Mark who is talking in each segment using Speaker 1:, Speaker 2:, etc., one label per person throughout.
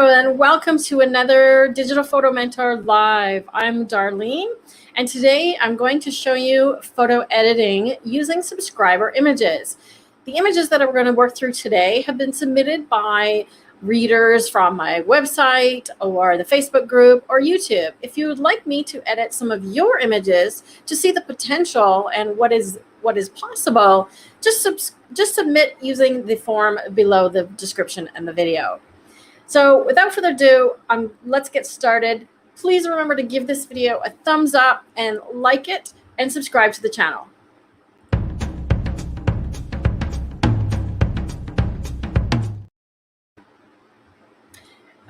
Speaker 1: Hello and welcome to another Digital Photo Mentor Live. I'm Darlene and today I'm going to show you photo editing using subscriber images. The images that we're going to work through today have been submitted by readers from my website or the Facebook group or YouTube. If you would like me to edit some of your images to see the potential and what is possible, just submit using the form below the description and the video. So without further ado, let's get started. Please remember to give this video a thumbs up and like it and subscribe to the channel.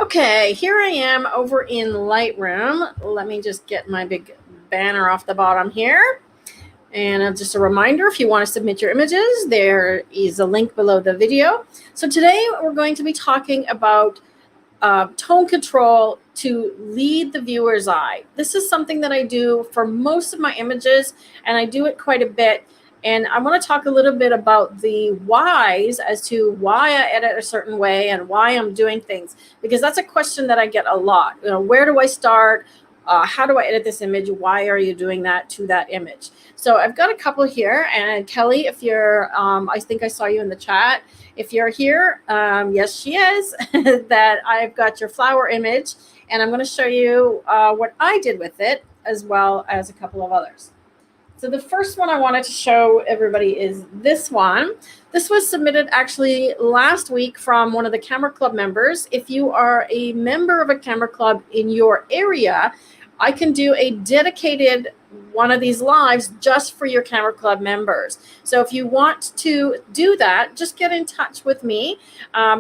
Speaker 1: Okay, here I am over in Lightroom. Let me just get my big banner off the bottom here. And just a reminder, if you want to submit your images, there is a link below the video. So today we're going to be talking about tone control to lead the viewer's eye. This is something that I do for most of my images, and I do it quite a bit. And I want to talk a little bit about the whys as to why I edit a certain way and why I'm doing things, because that's a question that I get a lot. You know, where do I start? How do I edit this image? Why are you doing that to that image? So I've got a couple here, and Kelly, if you're, I think I saw you in the chat. If you're here, yes, she is, that I've got your flower image, and I'm going to show you what I did with it, as well as a couple of others. So the first one I wanted to show everybody is this one. This was submitted actually last week from one of the Camera Club members. If you are a member of a Camera Club in your area, I can do a dedicated one of these lives just for your Camera Club members. So if you want to do that, just get in touch with me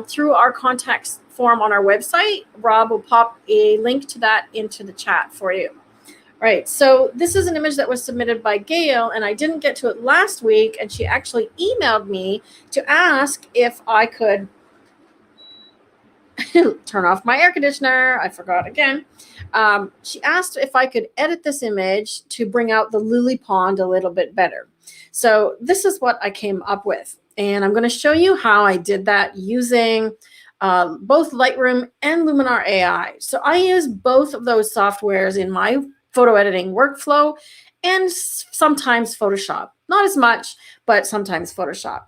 Speaker 1: through our contact form on our website. Rob will pop a link to that into the chat for you. Right, so this is an image that was submitted by Gail, and I didn't get to it last week, and she actually emailed me to ask if I could turn off my air conditioner. I forgot again. She asked if I could edit this image to bring out the lily pond a little bit better. So this is what I came up with, and I'm going to show you how I did that using both Lightroom and Luminar AI. So I use both of those softwares in my photo editing workflow, and sometimes Photoshop. Not as much, but sometimes Photoshop.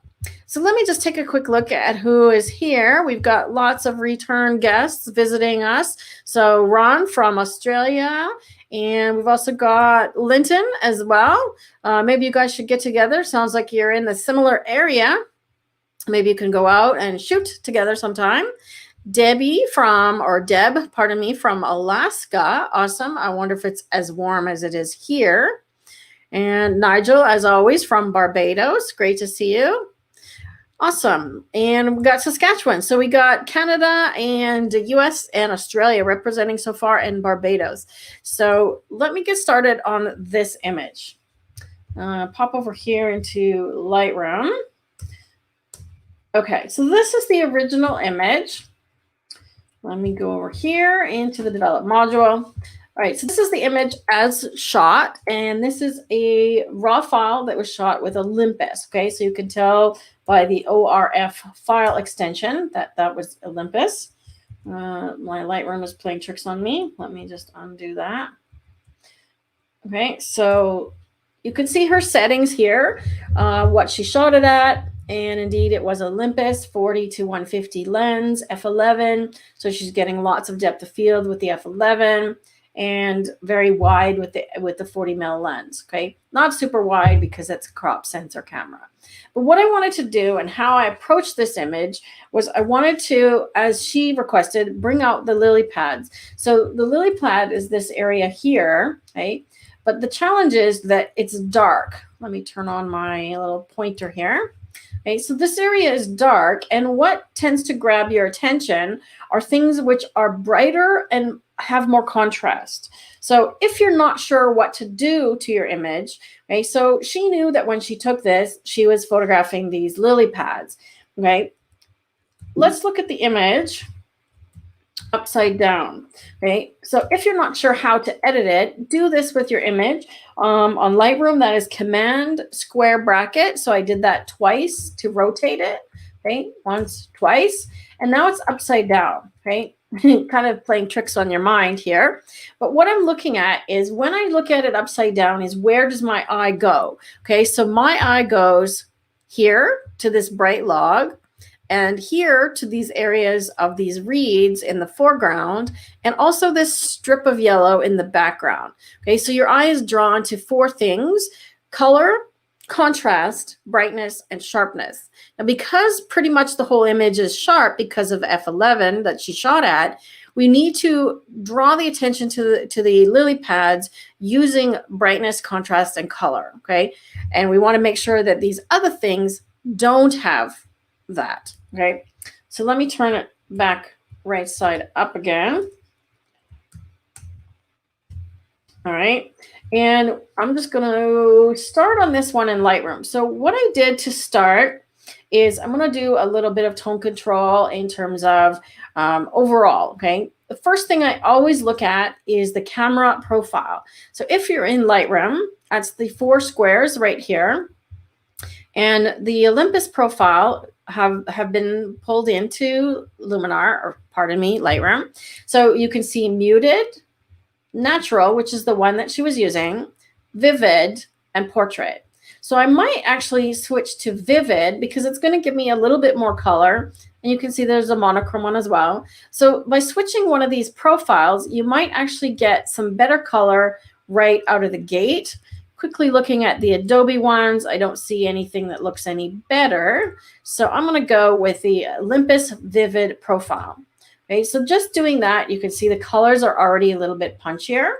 Speaker 1: So let me just take a quick look at who is here. We've got lots of return guests visiting us. So Ron from Australia, and we've also got Linton as well. Maybe you guys should get together. Sounds like you're in the similar area. Maybe you can go out and shoot together sometime. Deb, pardon me, from Alaska. Awesome. I wonder if it's as warm as it is here. And Nigel, as always, from Barbados. Great to see you. Awesome. And we got Saskatchewan. So we got Canada and the US and Australia representing so far, and Barbados. So let me get started on this image. Pop over here into Lightroom. Okay, so this is the original image. Let me go over here into the develop module. All right, so this is the image as shot, and this is a raw file that was shot with Olympus. Okay, so you can tell by the ORF file extension that that was Olympus. My Lightroom is playing tricks on me. Let me just undo that. Okay, so you can see her settings here, what she shot it at. And indeed, it was Olympus 40 to 150 lens, f11. So she's getting lots of depth of field with the f11, and very wide with the 40 mil lens. Okay, not super wide because it's a crop sensor camera. But what I wanted to do and how I approached this image was I wanted to, as she requested, bring out the lily pads. So the lily pad is this area here, right? But the challenge is that it's dark. Let me turn on my little pointer here. Okay, so this area is dark, and what tends to grab your attention are things which are brighter and have more contrast. So if you're not sure what to do to your image, okay, so she knew that when she took this, she was photographing these lily pads. Okay, let's look at the image upside down. Okay, so if you're not sure how to edit it, do this with your image. On Lightroom, that is Command square bracket. So I did that twice to rotate it. okay? Once, twice, and now it's upside down, okay? Kind of playing tricks on your mind here. But what I'm looking at is when I look at it upside down is where does my eye go? Okay, so my eye goes here to this bright log and here to these areas of these reeds in the foreground and also this strip of yellow in the background. Okay, so your eye is drawn to four things: color, contrast, brightness, and sharpness. Now, because pretty much the whole image is sharp because of f11 that she shot at, we need to draw the attention to the lily pads using brightness, contrast, and color, okay? And we want to make sure that these other things don't have that, okay? So let me turn it back right side up again. All right. And I'm just going to start on this one in Lightroom. So what I did to start is I'm going to do a little bit of tone control in terms of overall, okay? The first thing I always look at is the camera profile. So if you're in Lightroom, that's the four squares right here. And the Olympus profile have been pulled into Luminar, or pardon me, Lightroom. So you can see muted, natural, which is the one that she was using, vivid, and portrait. So I might actually switch to vivid because it's going to give me a little bit more color. And you can see there's a monochrome one as well. So by switching one of these profiles, you might actually get some better color right out of the gate. Quickly looking at the Adobe ones, I don't see anything that looks any better. So I'm going to go with the Olympus Vivid profile. Okay, so just doing that, you can see the colors are already a little bit punchier.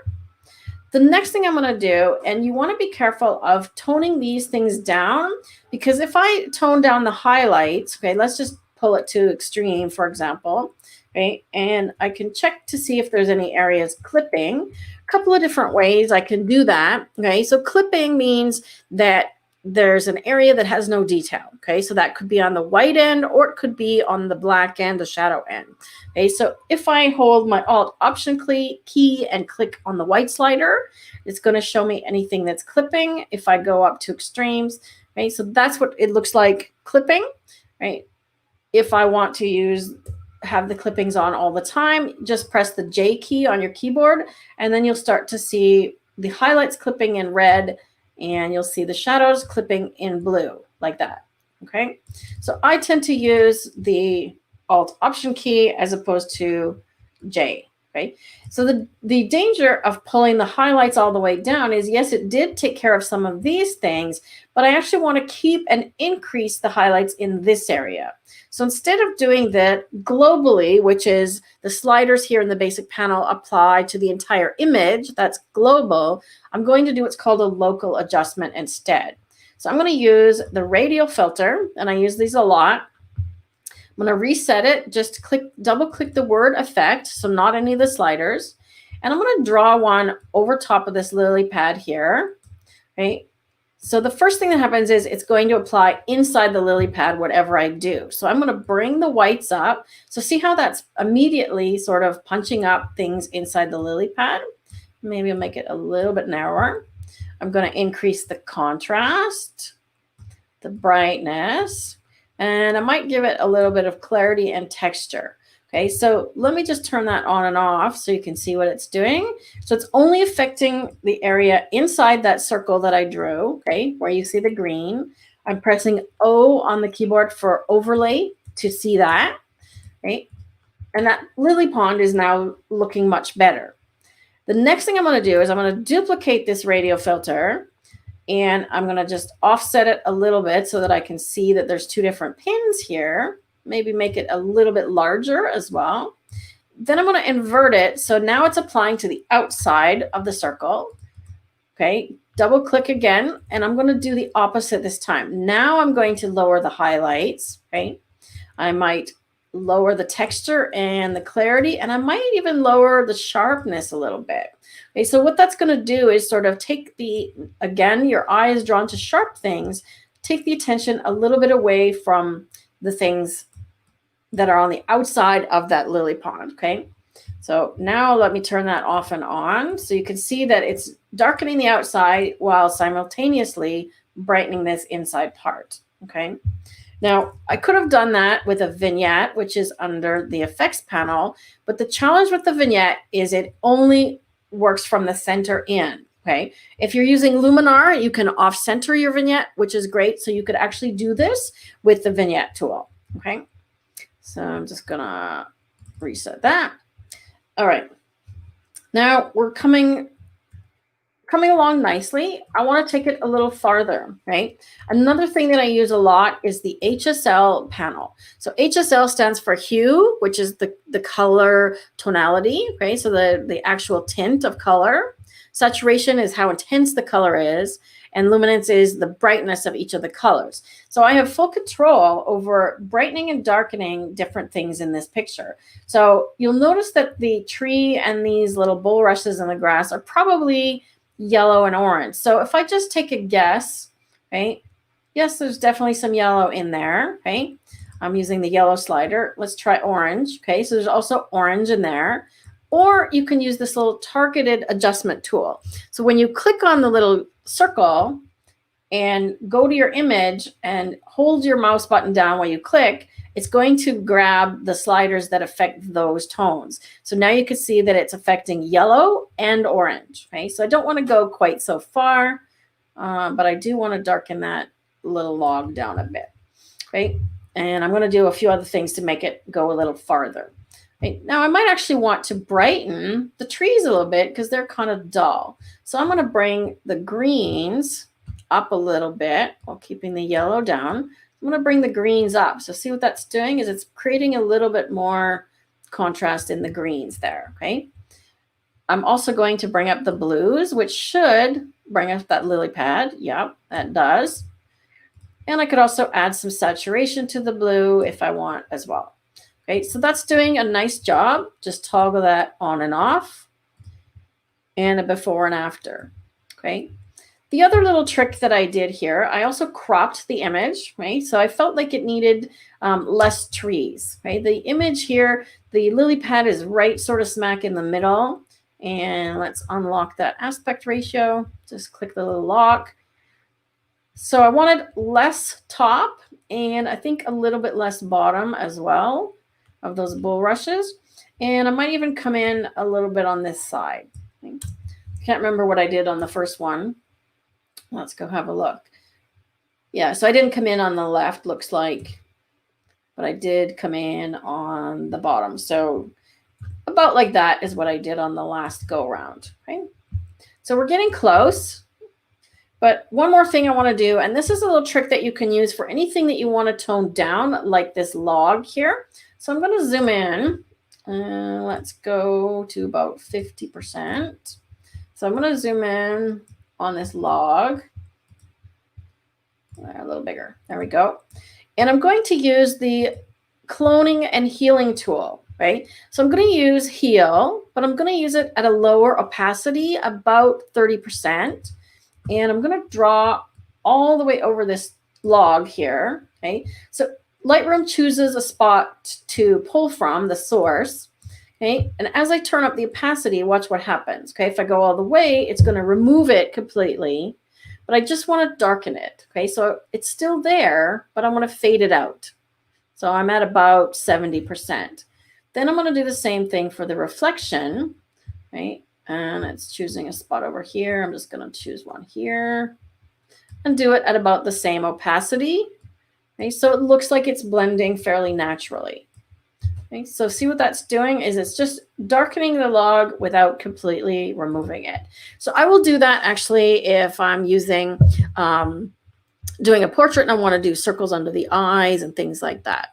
Speaker 1: The next thing I'm going to do, and you want to be careful of toning these things down, because if I tone down the highlights, okay, let's just pull it to extreme, for example, okay, and I can check to see if there's any areas clipping. A couple of different ways I can do that, okay? So clipping means that there's an area that has no detail, okay? So that could be on the white end or it could be on the black end, the shadow end, okay? So if I hold my Alt-Option key and click on the white slider, it's going to show me anything that's clipping. If I go up to extremes, okay? So that's what it looks like clipping, right? If I want to have the clippings on all the time, just press the J key on your keyboard, and then you'll start to see the highlights clipping in red, and you'll see the shadows clipping in blue, like that, okay? So I tend to use the Alt-Option key as opposed to J, okay? So the danger of pulling the highlights all the way down is, yes, it did take care of some of these things, but I actually want to keep and increase the highlights in this area. So instead of doing that globally, which is the sliders here in the basic panel apply to the entire image, that's global, I'm going to do what's called a local adjustment instead. So I'm going to use the radial filter, and I use these a lot. I'm going to reset it, just double click the word effect, so not any of the sliders. And I'm going to draw one over top of this lily pad here, right? So the first thing that happens is it's going to apply inside the lily pad, whatever I do. So I'm going to bring the whites up. So see how that's immediately sort of punching up things inside the lily pad? Maybe I'll make it a little bit narrower. I'm going to increase the contrast, the brightness, and I might give it a little bit of clarity and texture. Okay, so let me just turn that on and off so you can see what it's doing. So it's only affecting the area inside that circle that I drew, okay, where you see the green. I'm pressing O on the keyboard for overlay to see that, right? And that lily pond is now looking much better. The next thing I'm going to do is I'm going to duplicate this radial filter, and I'm going to just offset it a little bit so that I can see that there's two different pins here. Maybe make it a little bit larger as well. Then I'm going to invert it. So now it's applying to the outside of the circle. Okay, double click again, and I'm going to do the opposite this time. Now I'm going to lower the highlights, right? I might lower the texture and the clarity, and I might even lower the sharpness a little bit. Okay, so what that's going to do is sort of take again, your eye is drawn to sharp things, take the attention a little bit away from the things that are on the outside of that lily pond, okay? So now let me turn that off and on. So you can see that it's darkening the outside while simultaneously brightening this inside part, okay? Now, I could have done that with a vignette, which is under the effects panel, but the challenge with the vignette is it only works from the center in, okay? If you're using Luminar, you can off-center your vignette, which is great. So you could actually do this with the vignette tool, okay? So I'm just gonna reset that. All right. Now we're coming along nicely. I want to take it a little farther, right? Another thing that I use a lot is the HSL panel. So HSL stands for hue, which is the color tonality, okay? So the actual tint of color. Saturation is how intense the color is, and luminance is the brightness of each of the colors. So I have full control over brightening and darkening different things in this picture. So you'll notice that the tree and these little bulrushes in the grass are probably yellow and orange. So if I just take a guess, right? Yes, there's definitely some yellow in there, okay? I'm using the yellow slider. Let's try orange, okay? So there's also orange in there. Or you can use this little targeted adjustment tool. So when you click on the little circle and go to your image and hold your mouse button down while you click, it's going to grab the sliders that affect those tones. So now you can see that it's affecting yellow and orange. Okay, so I don't want to go quite so far, but I do want to darken that little log down a bit. Okay, and I'm going to do a few other things to make it go a little farther. Okay, now I might actually want to brighten the trees a little bit because they're kind of dull. So I'm going to bring the greens up a little bit while keeping the yellow down. I'm going to bring the greens up. So see what that's doing is it's creating a little bit more contrast in the greens there, okay? I'm also going to bring up the blues, which should bring up that lily pad. Yep, that does. And I could also add some saturation to the blue if I want as well. Okay, so that's doing a nice job. Just toggle that on and off and a before and after, okay? The other little trick that I did here, I also cropped the image, right? So I felt like it needed less trees, right? The image here, the lily pad is right sort of smack in the middle. And let's unlock that aspect ratio. Just click the little lock. So I wanted less top and I think a little bit less bottom as well of those bulrushes. And I might even come in a little bit on this side. I can't remember what I did on the first one. Let's go have a look. Yeah, so I didn't come in on the left, looks like, but I did come in on the bottom. So about like that is what I did on the last go around, right? So we're getting close, but one more thing I want to do, and this is a little trick that you can use for anything that you want to tone down, like this log here. So I'm going to zoom in. Let's go to about 50%. So I'm going to zoom in on this log. A little bigger. There we go. And I'm going to use the cloning and healing tool, right? So I'm going to use heal, but I'm going to use it at a lower opacity, about 30%. And I'm going to draw all the way over this log here, okay? So Lightroom chooses a spot to pull from, the source, okay? And as I turn up the opacity, watch what happens, okay? If I go all the way, it's going to remove it completely, but I just want to darken it, okay? So it's still there, but I want to fade it out. So I'm at about 70%. Then I'm going to do the same thing for the reflection, right? And it's choosing a spot over here. I'm just going to choose one here and do it at about the same opacity. Okay, so it looks like it's blending fairly naturally. Okay, so see what that's doing is it's just darkening the log without completely removing it. So I will do that actually if I'm using, doing a portrait and I want to do circles under the eyes and things like that.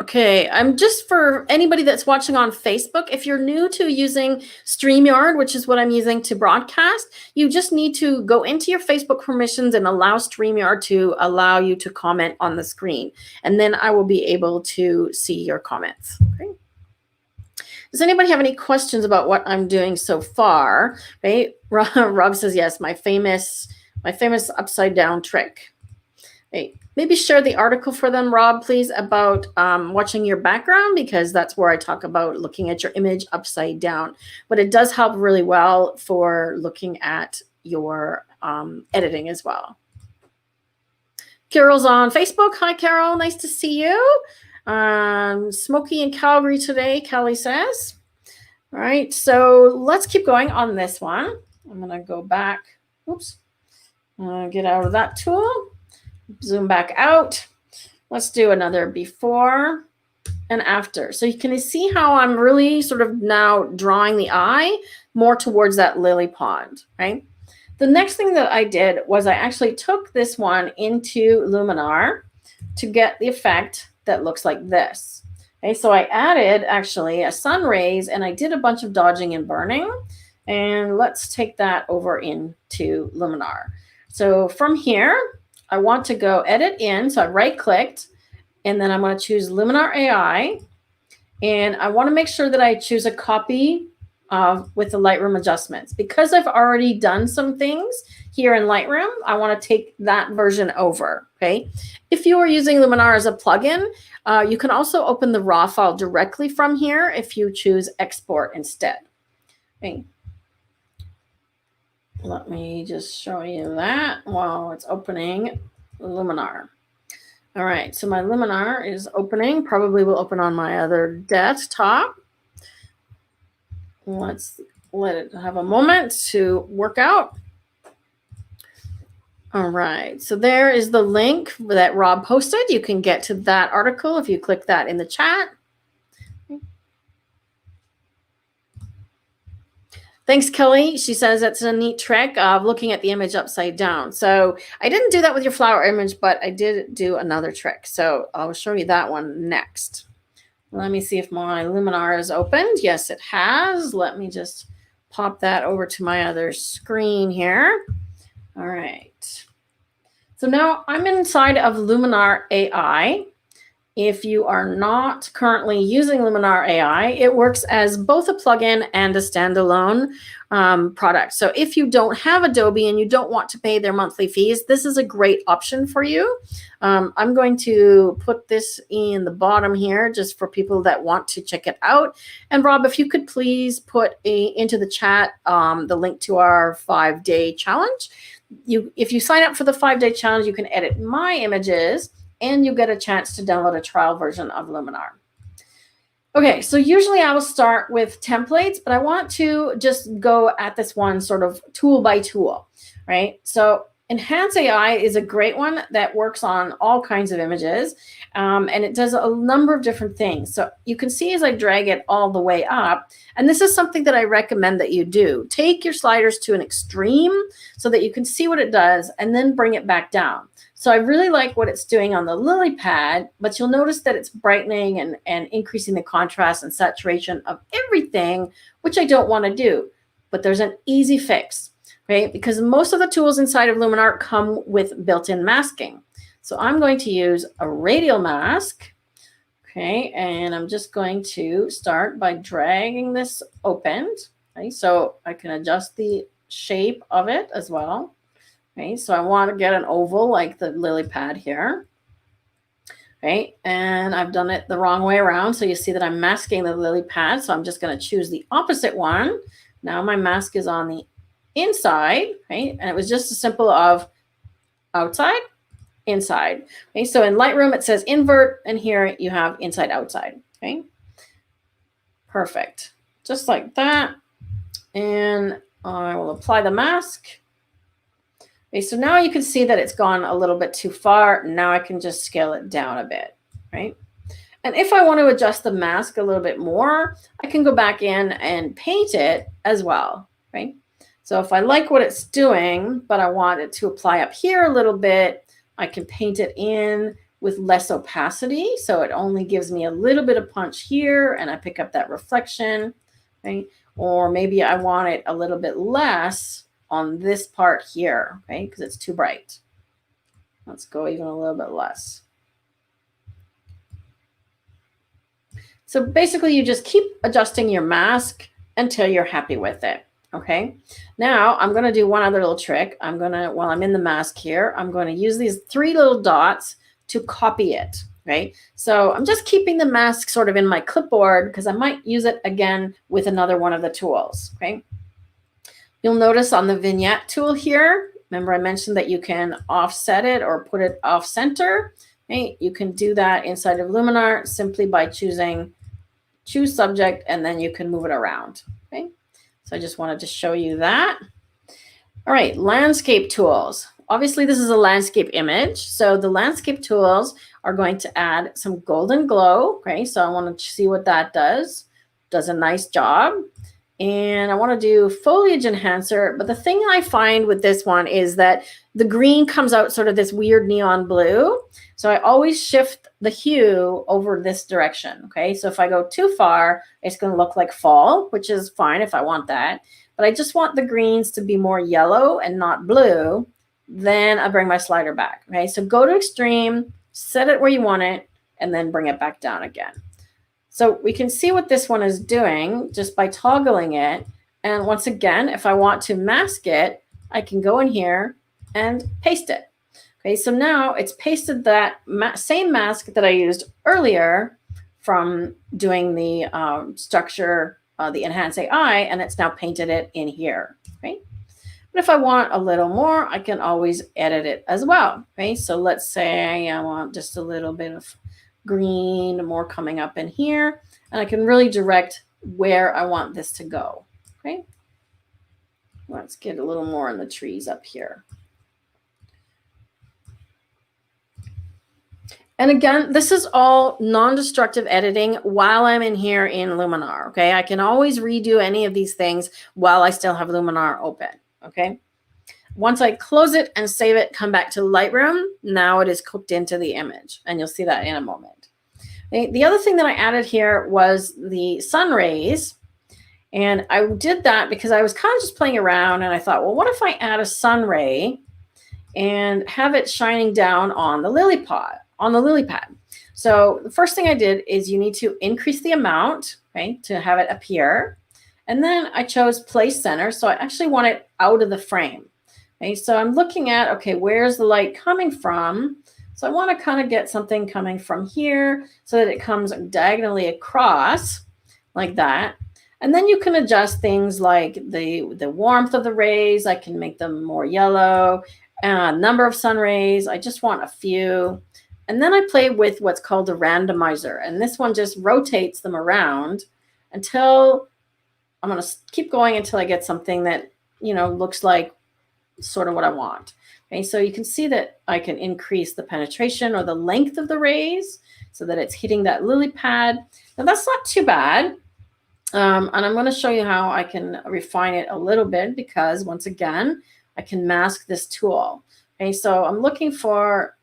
Speaker 1: Okay, I'm just for anybody that's watching on Facebook, if you're new to using StreamYard, which is what I'm using to broadcast, you just need to go into your Facebook permissions and allow StreamYard to allow you to comment on the screen. And then I will be able to see your comments. Okay. Does anybody have any questions about what I'm doing so far? Okay, Rob says, yes, my famous upside down trick. Hey, maybe share the article for them, Rob, please, about watching your background, because that's where I talk about looking at your image upside down. But it does help really well for looking at your editing as well. Carol's on Facebook. Hi, Carol. Nice to see you. Smoky in Calgary today, Kelly says. All right, so let's keep going on this one. I'm going to go back. Oops. Get out of that tool. Zoom back out. Let's do another before and after. So you can see how I'm really sort of now drawing the eye more towards that lily pond, right? The next thing that I did was I actually took this one into Luminar to get the effect that looks like this. Okay, so I added actually a sun rays and I did a bunch of dodging and burning. And let's take that over into Luminar. So from here, I want to go edit in. So I right clicked and then I'm going to choose Luminar AI. And I want to make sure that I choose a copy with the Lightroom adjustments. Because I've already done some things here in Lightroom, I want to take that version over, okay? If you are using Luminar as a plugin, you can also open the raw file directly from here if you choose export instead. Okay. Let me just show you that while it's opening Luminar. All right, so my Luminar is opening. Probably will open on my other desktop. Let's let it have a moment to work out. All right, so there is the link that Rob posted. You can get to that article if you click that in the chat. Thanks, Kelly. She says that's a neat trick of looking at the image upside down. So I didn't do that with your flower image, but I did do another trick. So I'll show you that one next. Let me see if my Luminar is opened. Yes, it has. Let me just pop that over to my other screen here. All right. So now I'm inside of Luminar AI. If you are not currently using Luminar AI, it works as both a plugin and a standalone product. So if you don't have Adobe and you don't want to pay their monthly fees, this is a great option for you. I'm going to put this in the bottom here just for people that want to check it out. And Rob, if you could please put into the chat the link to our 5-day challenge. If you sign up for the 5-day challenge, you can edit my images and you get a chance to download a trial version of Luminar. Okay, so usually I will start with templates, but I want to just go at this one sort of tool by tool, right? So Enhance AI is a great one that works on all kinds of images, and it does a number of different things. So you can see as I drag it all the way up, and this is something that I recommend that you do. Take your sliders to an extreme so that you can see what it does, and then bring it back down. So I really like what it's doing on the lily pad, but you'll notice that it's brightening and increasing the contrast and saturation of everything, which I don't want to do. But there's an easy fix, right? Because most of the tools inside of Luminar come with built-in masking. So I'm going to use a radial mask, okay? And I'm just going to start by dragging this opened, okay? So I can adjust the shape of it as well. Okay, so I want to get an oval like the lily pad here. Okay, and I've done it the wrong way around. So you see that I'm masking the lily pad. So I'm just going to choose the opposite one. Now my mask is on the inside, right? And it was just a simple of outside, inside. Okay, so in Lightroom it says invert, and here you have inside, outside. Okay, perfect. Just like that. And I will apply the mask. Okay, so now you can see that it's gone a little bit too far. Now I can just scale it down a bit, right? And if I want to adjust the mask a little bit more, I can go back in and paint it as well, right? So if I like what it's doing, but I want it to apply up here a little bit, I can paint it in with less opacity. So it only gives me a little bit of punch here and I pick up that reflection, right? Or maybe I want it a little bit less on this part here, okay, because it's too bright. Let's go even a little bit less. So basically you just keep adjusting your mask until you're happy with it, okay? Now I'm going to do one other little trick. I'm going to, while I'm in the mask here, I'm going to use these 3 little dots to copy it, right? So I'm just keeping the mask sort of in my clipboard because I might use it again with another one of the tools, okay? You'll notice on the vignette tool here, Remember I mentioned that you can offset it or put it off center. Okay? You can do that inside of Luminar simply by choose subject, and then you can move it around. Okay, so I just wanted to show you that. All right, landscape tools. Obviously, this is a landscape image. So the landscape tools are going to add some golden glow. Okay, so I want to see what that does. Does a nice job. And I want to do foliage enhancer. But the thing I find with this one is that the green comes out sort of this weird neon blue. So I always shift the hue over this direction. Okay, so if I go too far, it's going to look like fall, which is fine if I want that. But I just want the greens to be more yellow and not blue. Then I bring my slider back. Okay, so go to extreme, set it where you want it, and then bring it back down again. So we can see what this one is doing just by toggling it. And once again, if I want to mask it, I can go in here and paste it. Okay, so now it's pasted that same mask that I used earlier from doing the structure, the Enhance AI, and it's now painted it in here. Okay, but if I want a little more, I can always edit it as well. Okay, so let's say I want just a little bit of green, more coming up in here, and I can really direct where I want this to go. Okay, let's get a little more in the trees up here. And again, this is all non-destructive editing while I'm in here in Luminar. Okay, I can always redo any of these things while I still have Luminar open. Okay, once I close it and save it, come back to Lightroom, now it is cooked into the image, and you'll see that in a moment. Okay, the other thing that I added here was the sun rays, and I did that because I was kind of just playing around, and I thought, well, what if I add a sun ray and have it shining down on the lily pad? So the first thing I did is you need to increase the amount, okay, to have it appear. And then I chose place center. So I actually want it out of the frame. Okay, so I'm looking at, okay, where's the light coming from? So I want to kind of get something coming from here so that it comes diagonally across like that. And then you can adjust things like the warmth of the rays. I can make them more yellow, number of sun rays. I just want a few. And then I play with what's called a randomizer. And this one just rotates them around until I'm going to keep going until I get something that, you know, looks like sort of what I want. Okay, so you can see that I can increase the penetration or the length of the rays so that it's hitting that lily pad. Now that's not too bad. And I'm going to show you how I can refine it a little bit because once again, I can mask this tool. Okay, so I'm looking for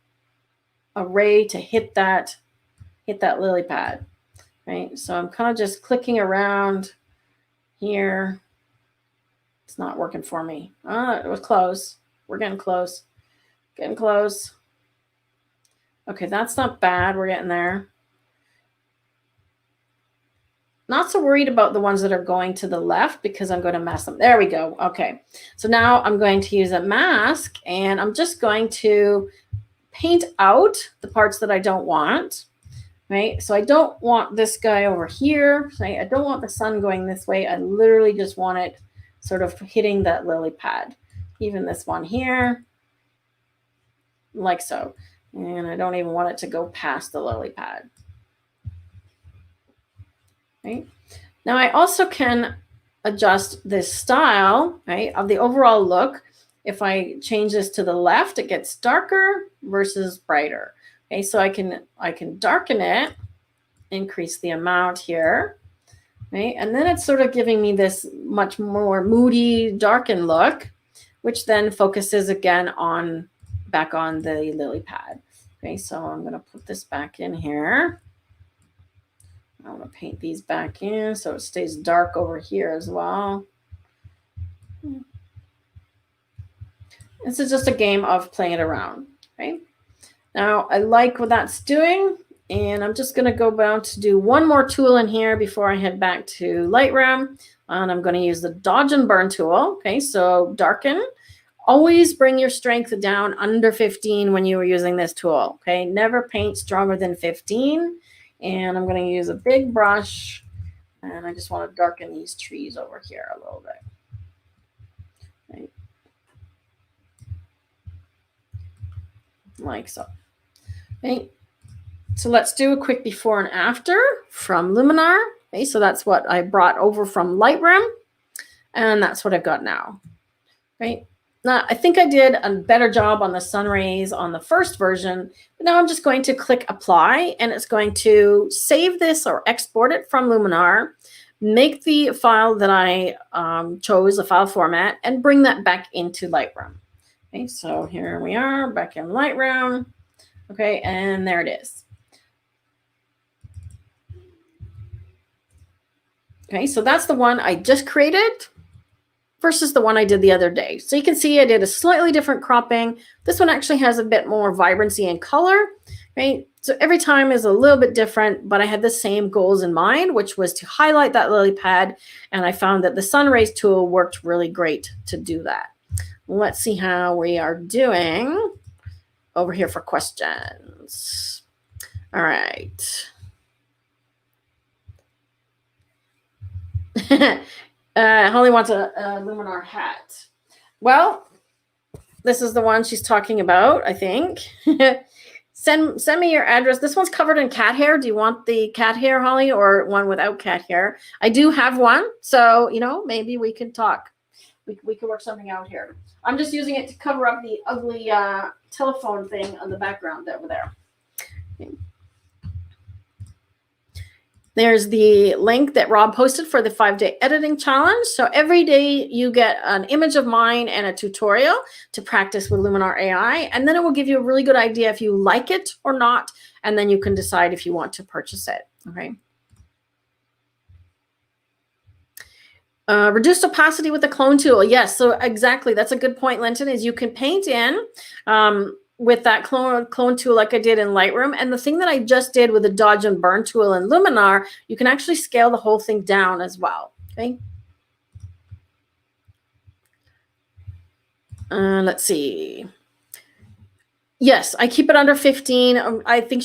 Speaker 1: a ray to hit that lily pad. Right, so I'm kind of just clicking around here. It's not working for me. It was close. We're getting close. Getting close. Okay, that's not bad. We're getting there. Not so worried about the ones that are going to the left because I'm going to mask them. There we go. Okay, so now I'm going to use a mask and I'm just going to paint out the parts that I don't want. Right, so I don't want this guy over here. Right? I don't want the sun going this way. I literally just want it sort of hitting that lily pad. Even this one here, like so. And I don't even want it to go past the lily pad. Right, now I also can adjust this style, right, of the overall look. If I change this to the left, it gets darker versus brighter. Okay, so I can darken it, increase the amount here, right? And then it's sort of giving me this much more moody, darkened look, which then focuses again on back on the lily pad. Okay, so I'm going to put this back in here. I want to paint these back in so it stays dark over here as well. This is just a game of playing it around, right? Now, I like what that's doing, and I'm just going to go down to do one more tool in here before I head back to Lightroom, and I'm going to use the Dodge and Burn tool. Okay, so darken. Always bring your strength down under 15 when you are using this tool. Okay, never paint stronger than 15, and I'm going to use a big brush, and I just want to darken these trees over here a little bit. Okay. like so. Okay. So let's do a quick before and after from Luminar. Okay, so that's what I brought over from Lightroom, and that's what I've got now. Right. Now, I think I did a better job on the sun rays on the first version, but now I'm just going to click apply, and it's going to save this or export it from Luminar, make the file that I chose, the file format, and bring that back into Lightroom. Okay, so here we are back in Lightroom. Okay, and there it is. Okay, so that's the one I just created versus the one I did the other day. So you can see I did a slightly different cropping. This one actually has a bit more vibrancy and color, right? So every time is a little bit different, but I had the same goals in mind, which was to highlight that lily pad. And I found that the sun rays tool worked really great to do that. Let's see how we are doing over here for questions. All right. Holly wants a Luminar hat. Well, this is the one she's talking about, I think. Send me your address. This one's covered in cat hair. Do you want the cat hair, Holly, or one without cat hair? I do have one, so maybe we can talk. We could work something out here. I'm just using it to cover up the ugly telephone thing on the background over there. Okay. There's the link that Rob posted for the 5-day editing challenge. So every day you get an image of mine and a tutorial to practice with Luminar AI. And then it will give you a really good idea if you like it or not. And then you can decide if you want to purchase it. Okay. Reduced opacity with the clone tool. Yes, so exactly. That's a good point, Linton, is you can paint in with that clone tool like I did in Lightroom. And the thing that I just did with the dodge and burn tool in Luminar, you can actually scale the whole thing down as well. Okay. Let's see. Yes, I keep it under 15. I think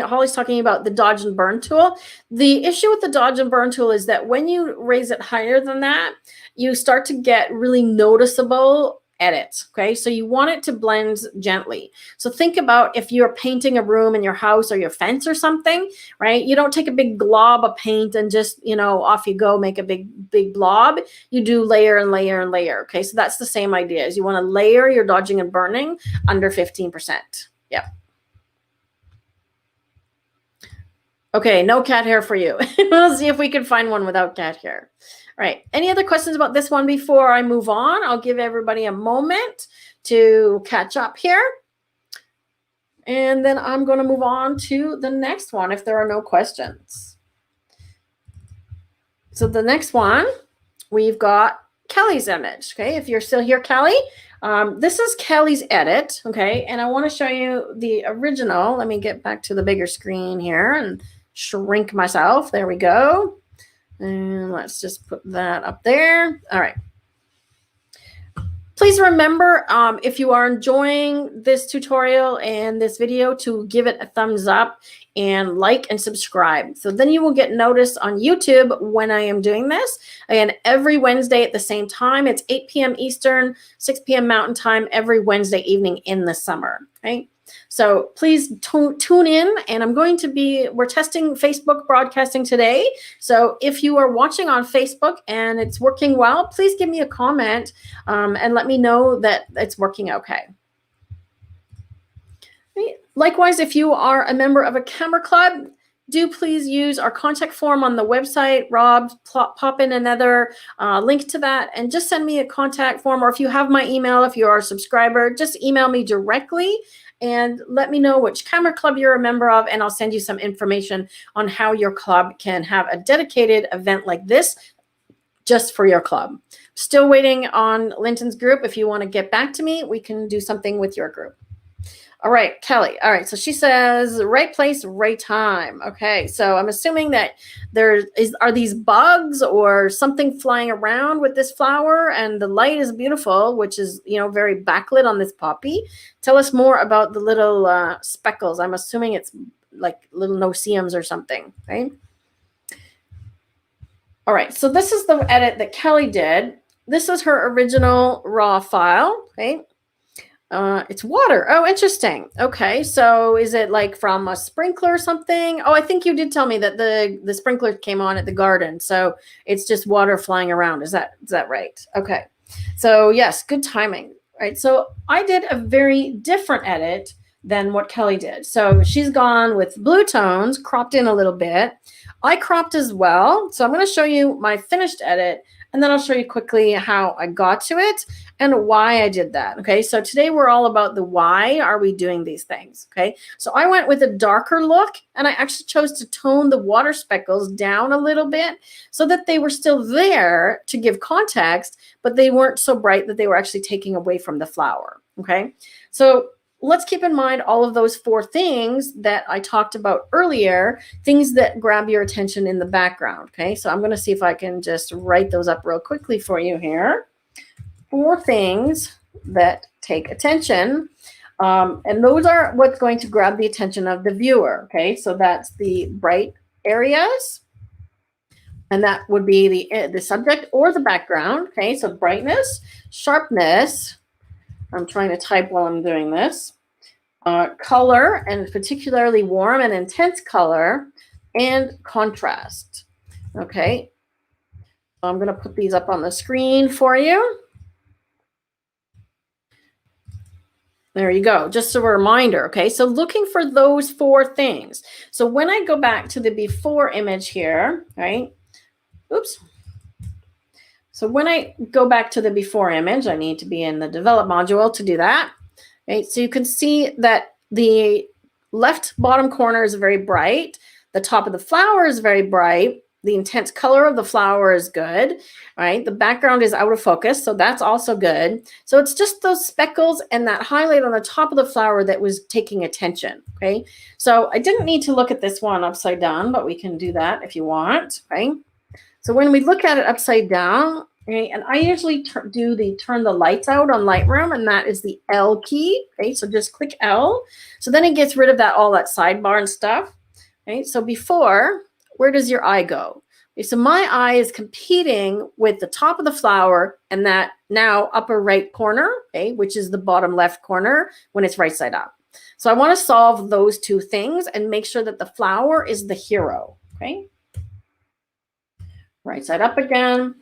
Speaker 1: Holly's talking about the dodge and burn tool. The issue with the dodge and burn tool is that when you raise it higher than that, you start to get really noticeable edits. Okay, so you want it to blend gently. So think about if you're painting a room in your house or your fence or something, right? You don't take a big glob of paint and just, off you go, make a big blob. You do layer and layer and layer. Okay, so that's the same idea. Is you want to layer your dodging and burning under 15%. Yeah. Okay, no cat hair for you. We'll see if we can find one without cat hair. All right. Any other questions about this one before I move on? I'll give everybody a moment to catch up here. And then I'm going to move on to the next one if there are no questions. So the next one, we've got Kelly's image. Okay, if you're still here, Kelly, this is Kelly's edit. Okay, and I want to show you the original. Let me get back to the bigger screen here and shrink myself. There we go. And let's just put that up there. All right. Please remember, if you are enjoying this tutorial and this video, to give it a thumbs up and like and subscribe. So then you will get notice on YouTube when I am doing this. Again, every Wednesday at the same time. It's 8 p.m. Eastern, 6 p.m. Mountain Time every Wednesday evening in the summer. Okay. So please tune in, and we're testing Facebook broadcasting today. So if you are watching on Facebook and it's working well, please give me a comment and let me know that it's working okay. Likewise, if you are a member of a camera club, do please use our contact form on the website. Rob, pop in another link to that and just send me a contact form. Or if you have my email, if you are a subscriber, just email me directly and let me know which camera club you're a member of, and I'll send you some information on how your club can have a dedicated event like this just for your club. Still waiting on Linton's group. If you want to get back to me, we can do something with your group. All right, Kelly. All right, so she says right place, right time. Okay, so I'm assuming that are these bugs or something flying around with this flower, and the light is beautiful, which is very backlit on this poppy. Tell us more about the little speckles. I'm assuming it's like little no-see-ums or something, right? All right, so this is the edit that Kelly did. This is her original raw file, right? It's water. Oh, interesting. Okay, so is it like from a sprinkler or something? Oh, I think you did tell me that the sprinkler came on at the garden, so it's just water flying around. Is that right? Okay, so yes, good timing. Right. So I did a very different edit than what Kelly did. So she's gone with blue tones, cropped in a little bit. I cropped as well. So I'm going to show you my finished edit, and then I'll show you quickly how I got to it and why I did that. Okay, so today we're all about the why are we doing these things. Okay, so I went with a darker look, and I actually chose to tone the water speckles down a little bit so that they were still there to give context, but they weren't so bright that they were actually taking away from the flower. Okay, so let's keep in mind all of those 4 things that I talked about earlier, things that grab your attention in the background. Okay, so I'm going to see if I can just write those up real quickly for you here. 4 things that take attention. And those are what's going to grab the attention of the viewer. Okay, so that's the bright areas. And that would be the subject or the background. Okay, so brightness, sharpness. I'm trying to type while I'm doing this. Color, and particularly warm and intense color, and contrast. Okay, so I'm going to put these up on the screen for you. There you go. Just a reminder. Okay, so looking for those 4 things. So when I go back to the before image here, right? Oops. So when I go back to the before image, I need to be in the develop module to do that. Okay, so you can see that the left bottom corner is very bright. The top of the flower is very bright. The intense color of the flower is good, right? The background is out of focus, so that's also good. So it's just those speckles and that highlight on the top of the flower that was taking attention, okay? So I didn't need to look at this one upside down, but we can do that if you want, right? So when we look at it upside down, okay, and I usually turn the lights out on Lightroom, and that is the L key, okay? So just click L. So then it gets rid of all that sidebar and stuff, okay? So before, where does your eye go? Okay, so my eye is competing with the top of the flower and that now upper right corner, okay, which is the bottom left corner when it's right side up. So I want to solve those 2 things and make sure that the flower is the hero, okay? Right side up again.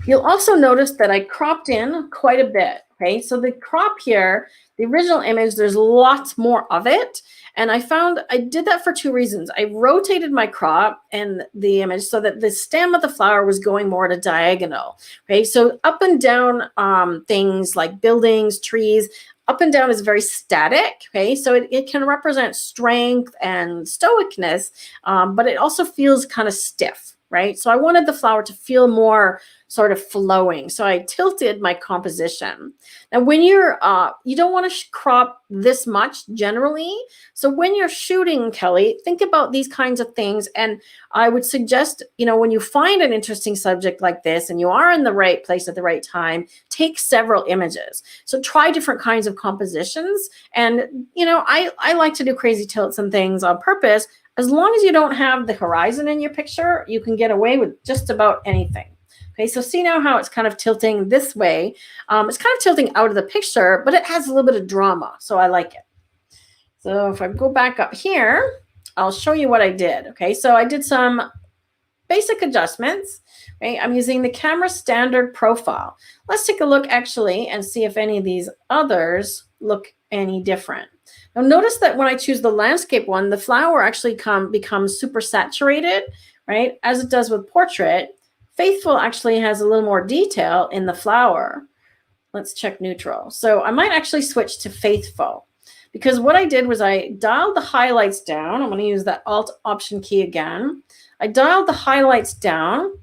Speaker 1: You'll also notice that I cropped in quite a bit, okay? So the crop here, the original image, there's lots more of it. And I found I did that for 2 reasons. I rotated my crop and the image so that the stem of the flower was going more at a diagonal. Okay, so up and down things like buildings, trees, up and down is very static. Okay, so it can represent strength and stoicness, but it also feels kind of stiff, right? So I wanted the flower to feel more sort of flowing. So I tilted my composition. Now, when you're, you don't want to crop this much generally. So when you're shooting, Kelly, think about these kinds of things. And I would suggest, when you find an interesting subject like this and you are in the right place at the right time, take several images. So try different kinds of compositions. And, I like to do crazy tilts and things on purpose. As long as you don't have the horizon in your picture, you can get away with just about anything. Okay, so see now how it's kind of tilting this way. It's kind of tilting out of the picture, but it has a little bit of drama, so I like it. So if I go back up here, I'll show you what I did. Okay, so I did some basic adjustments. Right? I'm using the camera standard profile. Let's take a look actually and see if any of these others look any different. Now notice that when I choose the landscape one, the flower actually becomes super saturated, right? As it does with portrait. Faithful actually has a little more detail in the flower. Let's check neutral. So I might actually switch to faithful because what I did was I dialed the highlights down. I'm going to use that Alt Option key again. I dialed the highlights down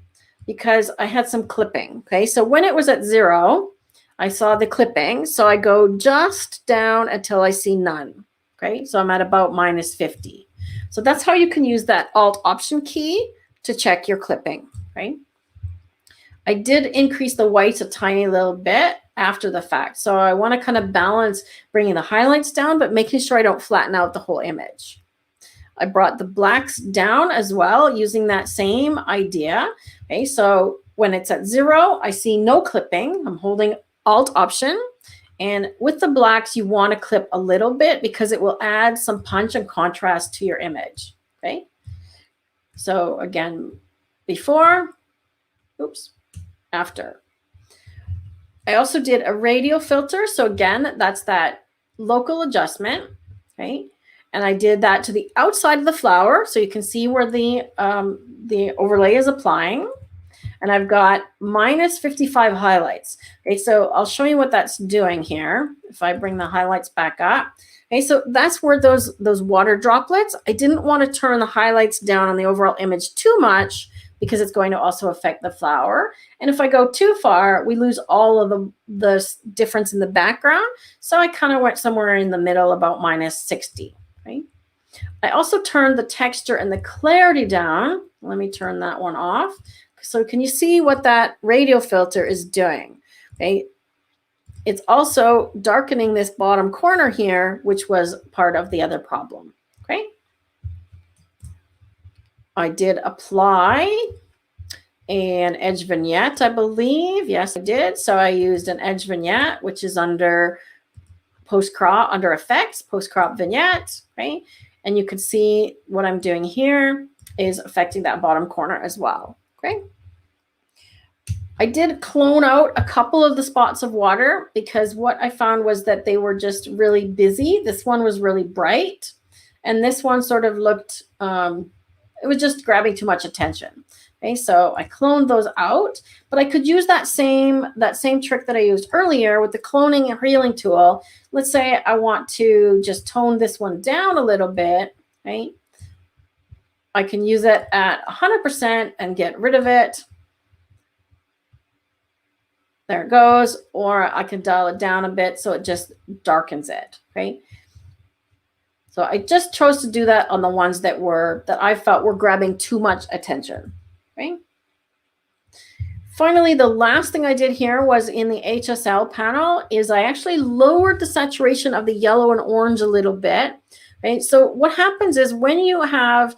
Speaker 1: because I had some clipping. Okay, so when it was at 0, I saw the clipping. So I go just down until I see none. Okay, so I'm at about -50. So that's how you can use that Alt Option key to check your clipping, right? I did increase the whites a tiny little bit after the fact. So I want to kind of balance bringing the highlights down, but making sure I don't flatten out the whole image. I brought the blacks down as well using that same idea. Okay, so when it's at 0, I see no clipping. I'm holding Alt Option And with the blacks, you want to clip a little bit because it will add some punch and contrast to your image. Okay. So again, before, oops, after. I also did a radial filter. So again, that's that local adjustment. Okay. And I did that to the outside of the flower. So you can see where the overlay is applying. And I've got minus 55 highlights. Okay, so I'll show you what that's doing here. If I bring the highlights back up. Okay, so that's where those water droplets, I didn't want to turn the highlights down on the overall image too much because it's going to also affect the flower. And if I go too far, we lose all of the difference in the background. So I kind of went somewhere in the middle, about minus 60. Right? I also turned the texture and the clarity down. Let me turn that one off. So can you see what that radial filter is doing? Okay. It's also darkening this bottom corner here, which was part of the other problem. Okay. I did apply an edge vignette, I believe. Yes, I did. So I used an edge vignette, which is under post crop, under effects, post crop vignette. Right. And you can see what I'm doing here is affecting that bottom corner as well. Okay. I did clone out a couple of the spots of water because what I found was that they were just really busy. This one was really bright, and this one sort of looked, it was just grabbing too much attention. Okay, so I cloned those out, but I could use that same trick that I used earlier with the cloning and healing tool. Let's say I want to just tone this one down a little bit, right? I can use it at 100% and get rid of it. There it goes. Or I can dial it down a bit so it just darkens it, right? So I just chose to do that on the ones that I felt were grabbing too much attention, right? Finally, the last thing I did here was in the HSL panel is I actually lowered the saturation of the yellow and orange a little bit, right? So what happens is when you have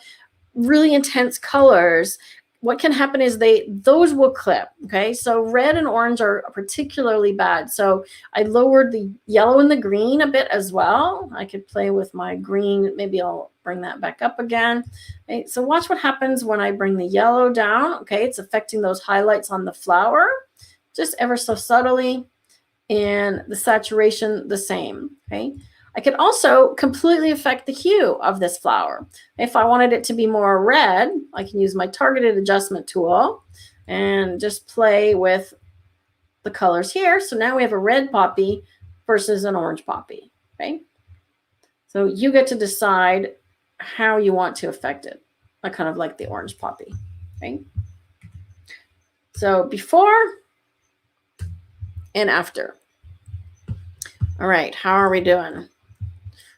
Speaker 1: really intense colors, what can happen is those will clip. Okay, so red and orange are particularly bad. So I lowered the yellow and the green a bit as well. I could play with my green. Maybe I'll bring that back up again. Okay, so watch what happens when I bring the yellow down. Okay, it's affecting those highlights on the flower just ever so subtly, and the saturation the same. Okay. I can also completely affect the hue of this flower. If I wanted it to be more red, I can use my targeted adjustment tool and just play with the colors here. So now we have a red poppy versus an orange poppy. Okay. So you get to decide how you want to affect it. I kind of like the orange poppy. Okay. So before and after. All right. How are we doing?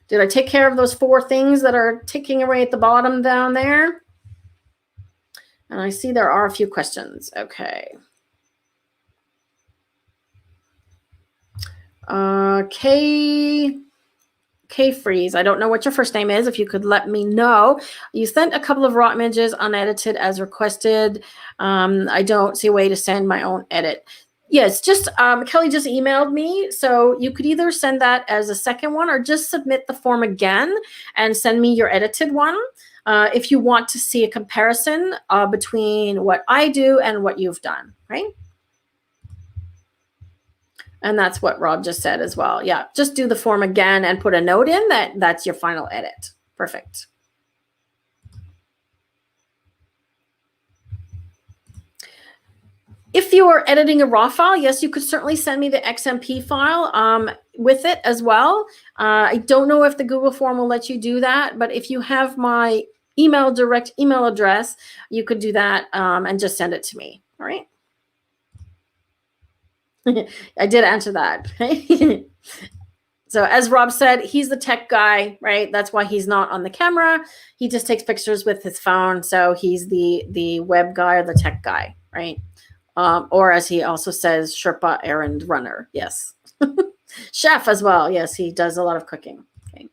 Speaker 1: Did I take care of those 4 things that are ticking away at the bottom down there? And I see there are a few questions. Okay. K Freeze. I don't know what your first name is. If you could let me know. You sent a couple of raw images unedited as requested. I don't see a way to send my own edit. Yes, just Kelly just emailed me. So you could either send that as a second one or just submit the form again and send me your edited one. If you want to see a comparison between what I do and what you've done, right? And that's what Rob just said as well. Yeah, just do the form again and put a note in that's your final edit. Perfect. If you are editing a raw file, yes, you could certainly send me the XMP file with it as well. I don't know if the Google form will let you do that, but if you have my direct email address, you could do that and just send it to me. All right. I did answer that. So as Rob said, he's the tech guy, right? That's why he's not on the camera. He just takes pictures with his phone. So he's the web guy or the tech guy, right? Or as he also says, Sherpa errand runner. Yes. Chef as well. Yes, he does a lot of cooking. Okay.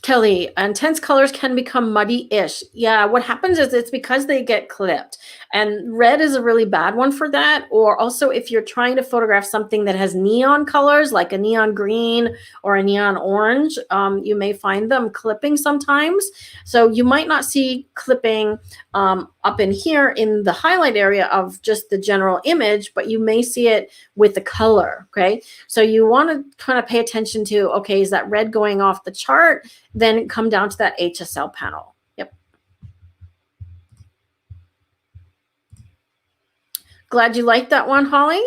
Speaker 1: Kelly, intense colors can become muddy-ish. Yeah, what happens is it's because they get clipped. And red is a really bad one for that. Or also if you're trying to photograph something that has neon colors, like a neon green or a neon orange, you may find them clipping sometimes. So you might not see clipping up in here in the highlight area of just the general image, but you may see it with the color, okay? So you want to kind of pay attention to, okay, is that red going off the chart? Then come down to that HSL panel. Yep. Glad you liked that one, Holly.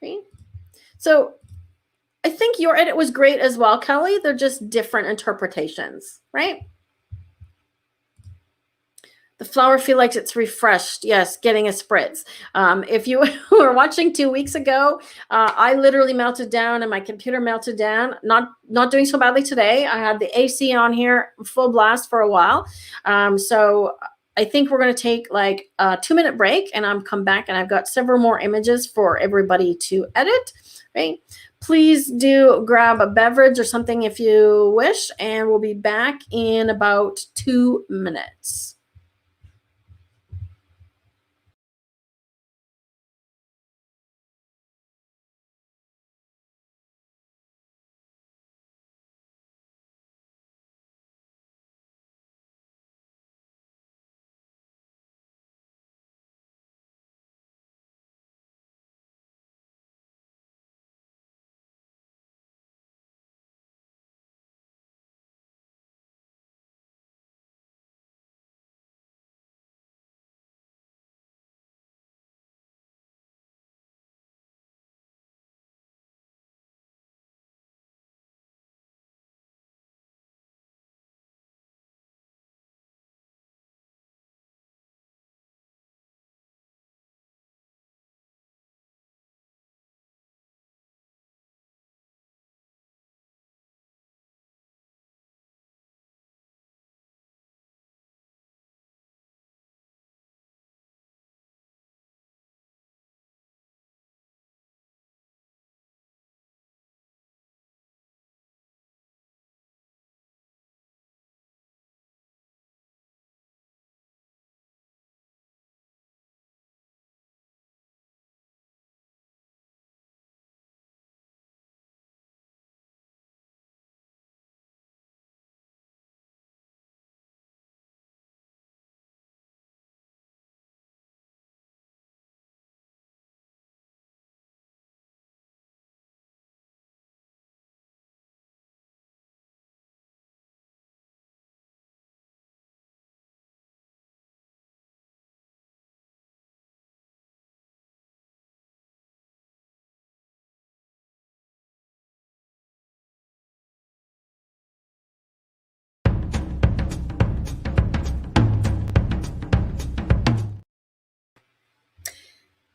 Speaker 1: Okay. So I think your edit was great as well, Kelly. They're just different interpretations, right? The flower feel like it's refreshed. Yes, getting a spritz. If you were watching 2 weeks ago, I literally melted down and my computer melted down. Not doing so badly today. I had the AC on here full blast for a while. So I think we're going to take like a 2-minute break and I'm come back and I've got several more images for everybody to edit. Right? Please do grab a beverage or something if you wish, and we'll be back in about 2 minutes.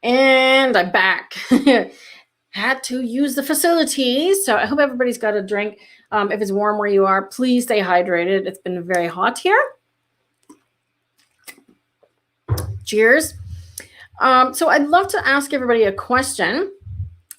Speaker 1: And I'm back. Had to use the facilities. So I hope everybody's got a drink. If it's warm where you are, please stay hydrated. It's been very hot here. Cheers. So I'd love to ask everybody a question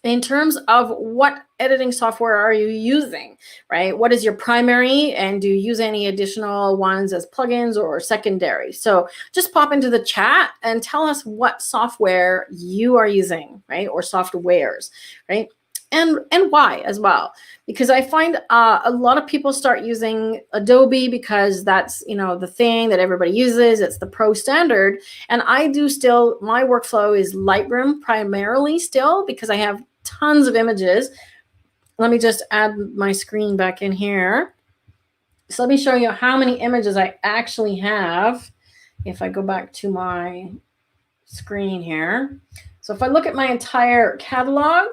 Speaker 1: in terms of what editing software are you using, right? What is your primary, and do you use any additional ones as plugins or secondary? So just pop into the chat and tell us what software you are using, right? Or softwares, right? And why as well, because I find a lot of people start using Adobe because that's, you know, the thing that everybody uses. It's the pro standard. And I do still, my workflow is Lightroom primarily still, because I have tons of images. Let me just add my screen back in here. So let me show you how many images I actually have. If I go back to my screen here. So if I look at my entire catalog,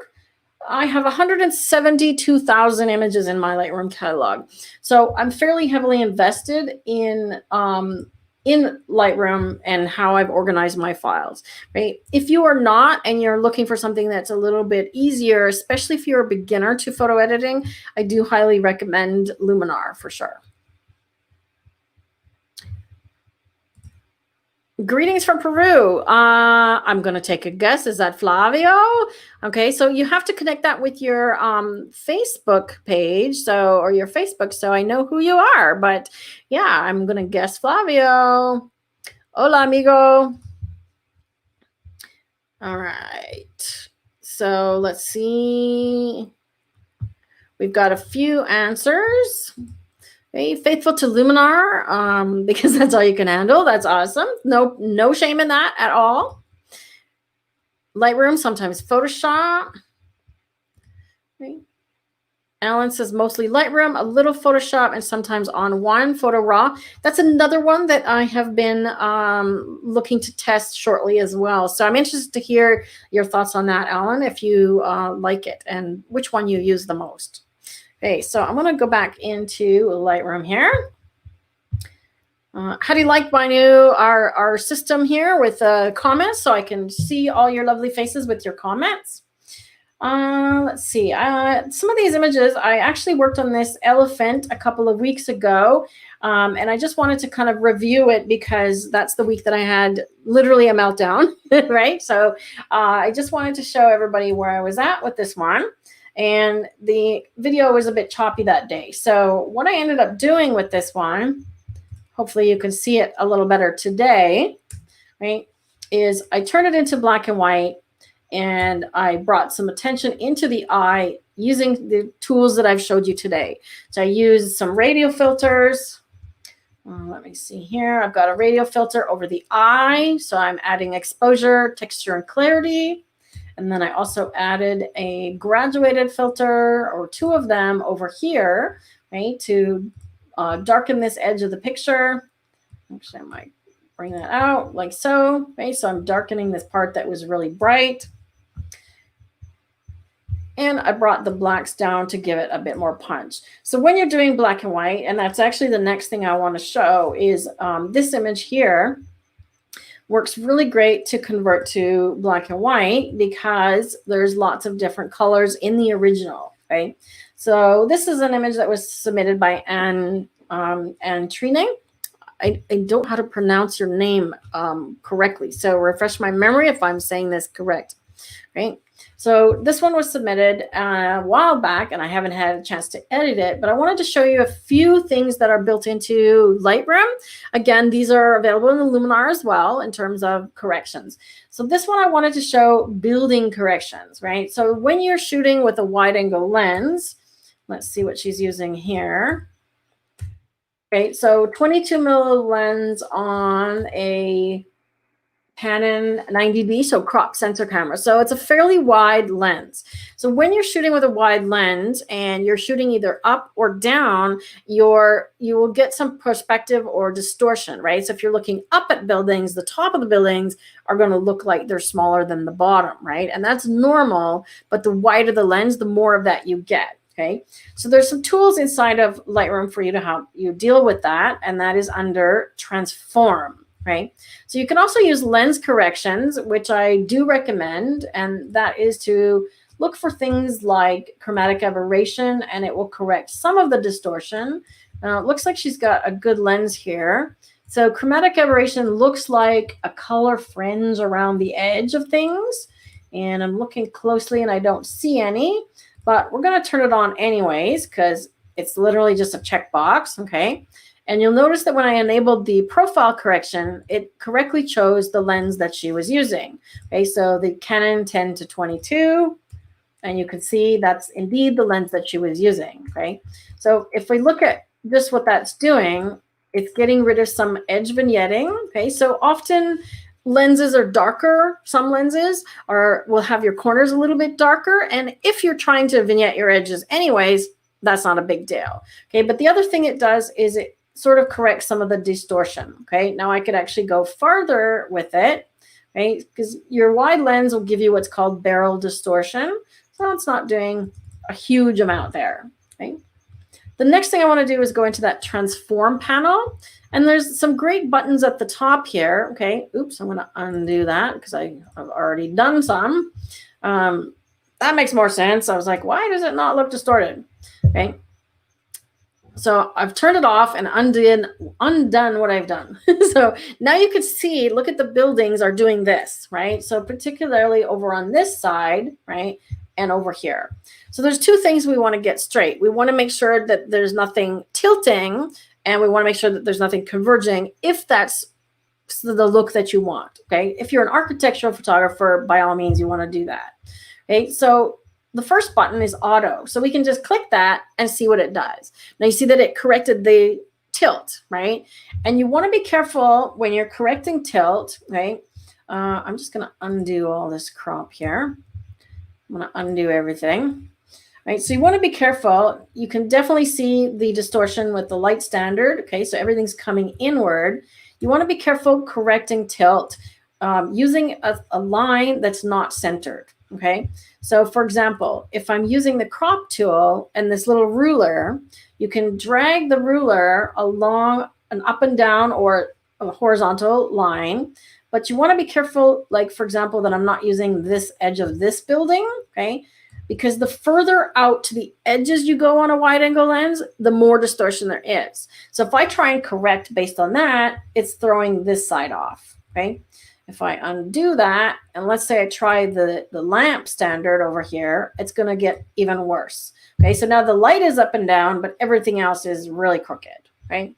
Speaker 1: I have 172,000 images in my Lightroom catalog. So I'm fairly heavily invested in Lightroom and how I've organized my files, right? If you are not, and you're looking for something that's a little bit easier, especially if you're a beginner to photo editing, I do highly recommend Luminar for sure. Greetings from Peru. I'm going to take a guess. Is that Flavio? Okay, so you have to connect that with your Facebook page, or your Facebook, so I know who you are. But yeah, I'm going to guess Flavio. Hola, amigo. All right. So let's see. We've got a few answers. Okay, faithful to Luminar, because that's all you can handle. That's awesome. No shame in that at all. Lightroom, sometimes Photoshop. Okay. Alan says mostly Lightroom, a little Photoshop, and sometimes on one Photo Raw. That's another one that I have been looking to test shortly as well. So I'm interested to hear your thoughts on that, Alan, if you like it and which one you use the most. Okay, so I'm going to go back into Lightroom here. How do you like my new our system here with comments, so I can see all your lovely faces with your comments? Let's see. Some of these images, I actually worked on this elephant a couple of weeks ago, and I just wanted to kind of review it because that's the week that I had literally a meltdown, right? So I just wanted to show everybody where I was at with this one. And the video was a bit choppy that day. So what I ended up doing with this one, hopefully you can see it a little better today, right, is I turned it into black and white, and I brought some attention into the eye using the tools that I've showed you today. So I used some radial filters. Let me see here. I've got a radial filter over the eye. So I'm adding exposure, texture, and clarity. And then I also added a graduated filter, or two of them, over here, right, to darken this edge of the picture. Actually, I might bring that out like so. Okay, so I'm darkening this part that was really bright. And I brought the blacks down to give it a bit more punch. So when you're doing black and white, and that's actually the next thing I want to show, is this image here works really great to convert to black and white because there's lots of different colors in the original, right? So this is an image that was submitted by Anne Trine. I don't know how to pronounce your name correctly, so refresh my memory if I'm saying this correct, right? So this one was submitted a while back, and I haven't had a chance to edit it, but I wanted to show you a few things that are built into Lightroom. Again, these are available in the Luminar as well in terms of corrections. So this one I wanted to show building corrections, right? So when you're shooting with a wide angle lens, let's see what she's using here. Right, so 22 mm lens on a Canon 90D, so crop sensor camera. So it's a fairly wide lens. So when you're shooting with a wide lens and you're shooting either up or down, you will get some perspective or distortion, right? So if you're looking up at buildings, the top of the buildings are going to look like they're smaller than the bottom, right? And that's normal, but the wider the lens, the more of that you get. Okay, so there's some tools inside of Lightroom for you to help you deal with that, and that is under Transform, right? So you can also use lens corrections, which I do recommend, and that is to look for things like chromatic aberration, and it will correct some of the distortion. It looks like she's got a good lens here. So chromatic aberration looks like a color fringe around the edge of things, and I'm looking closely and I don't see any. But we're going to turn it on anyways because it's literally just a checkbox, okay? And you'll notice that when I enabled the profile correction, it correctly chose the lens that she was using. Okay, so the Canon 10-22, and you can see that's indeed the lens that she was using, okay? So if we look at just what that's doing, it's getting rid of some edge vignetting, okay? So often lenses are darker. Some lenses will have your corners a little bit darker. And if you're trying to vignette your edges anyways, that's not a big deal. Okay, but the other thing it does is it sort of corrects some of the distortion. Okay, now I could actually go farther with it, right? Because your wide lens will give you what's called barrel distortion. So it's not doing a huge amount there, right? The next thing I want to do is go into that transform panel. And there's some great buttons at the top here. Okay, oops, I'm going to undo that because I've already done some. That makes more sense. I was like, why does it not look distorted? Okay. So I've turned it off and undone what I've done. So now you can see, look at the buildings are doing this, right? So particularly over on this side, right? And over here. So there's two things we want to get straight. We want to make sure that there's nothing tilting, and we want to make sure that there's nothing converging if that's the look that you want, okay? If you're an architectural photographer, by all means, you want to do that, okay? So the first button is auto. So we can just click that and see what it does. Now you see that it corrected the tilt, right? And you want to be careful when you're correcting tilt, right? I'm just going to undo all this crop here. I'm going to undo everything, right? So you want to be careful. You can definitely see the distortion with the light standard, okay? So everything's coming inward. You want to be careful correcting tilt using a line that's not centered, okay? So for example, if I'm using the crop tool and this little ruler, you can drag the ruler along an up and down or a horizontal line, but you want to be careful, like for example, that I'm not using this edge of this building, okay? Because the further out to the edges you go on a wide angle lens, the more distortion there is. So if I try and correct based on that, it's throwing this side off, okay? If I undo that, and let's say I try the lamp standard over here, it's going to get even worse. Okay, so now the light is up and down, but everything else is really crooked, right?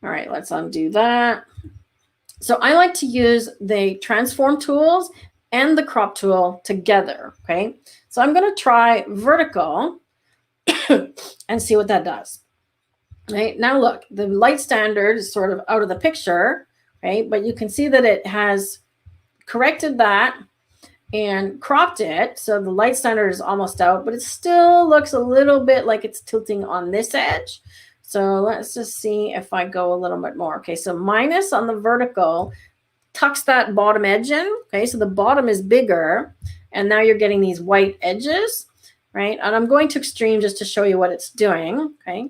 Speaker 1: All right, let's undo that. So I like to use the transform tools and the crop tool together, okay? So I'm going to try vertical and see what that does. Right, now look, the light standard is sort of out of the picture, right? But you can see that it has corrected that and cropped it. So the light standard is almost out, but it still looks a little bit like it's tilting on this edge. So let's just see if I go a little bit more. Okay, so minus on the vertical tucks that bottom edge in. Okay, so the bottom is bigger, and now you're getting these white edges, right? And I'm going to extreme just to show you what it's doing, okay?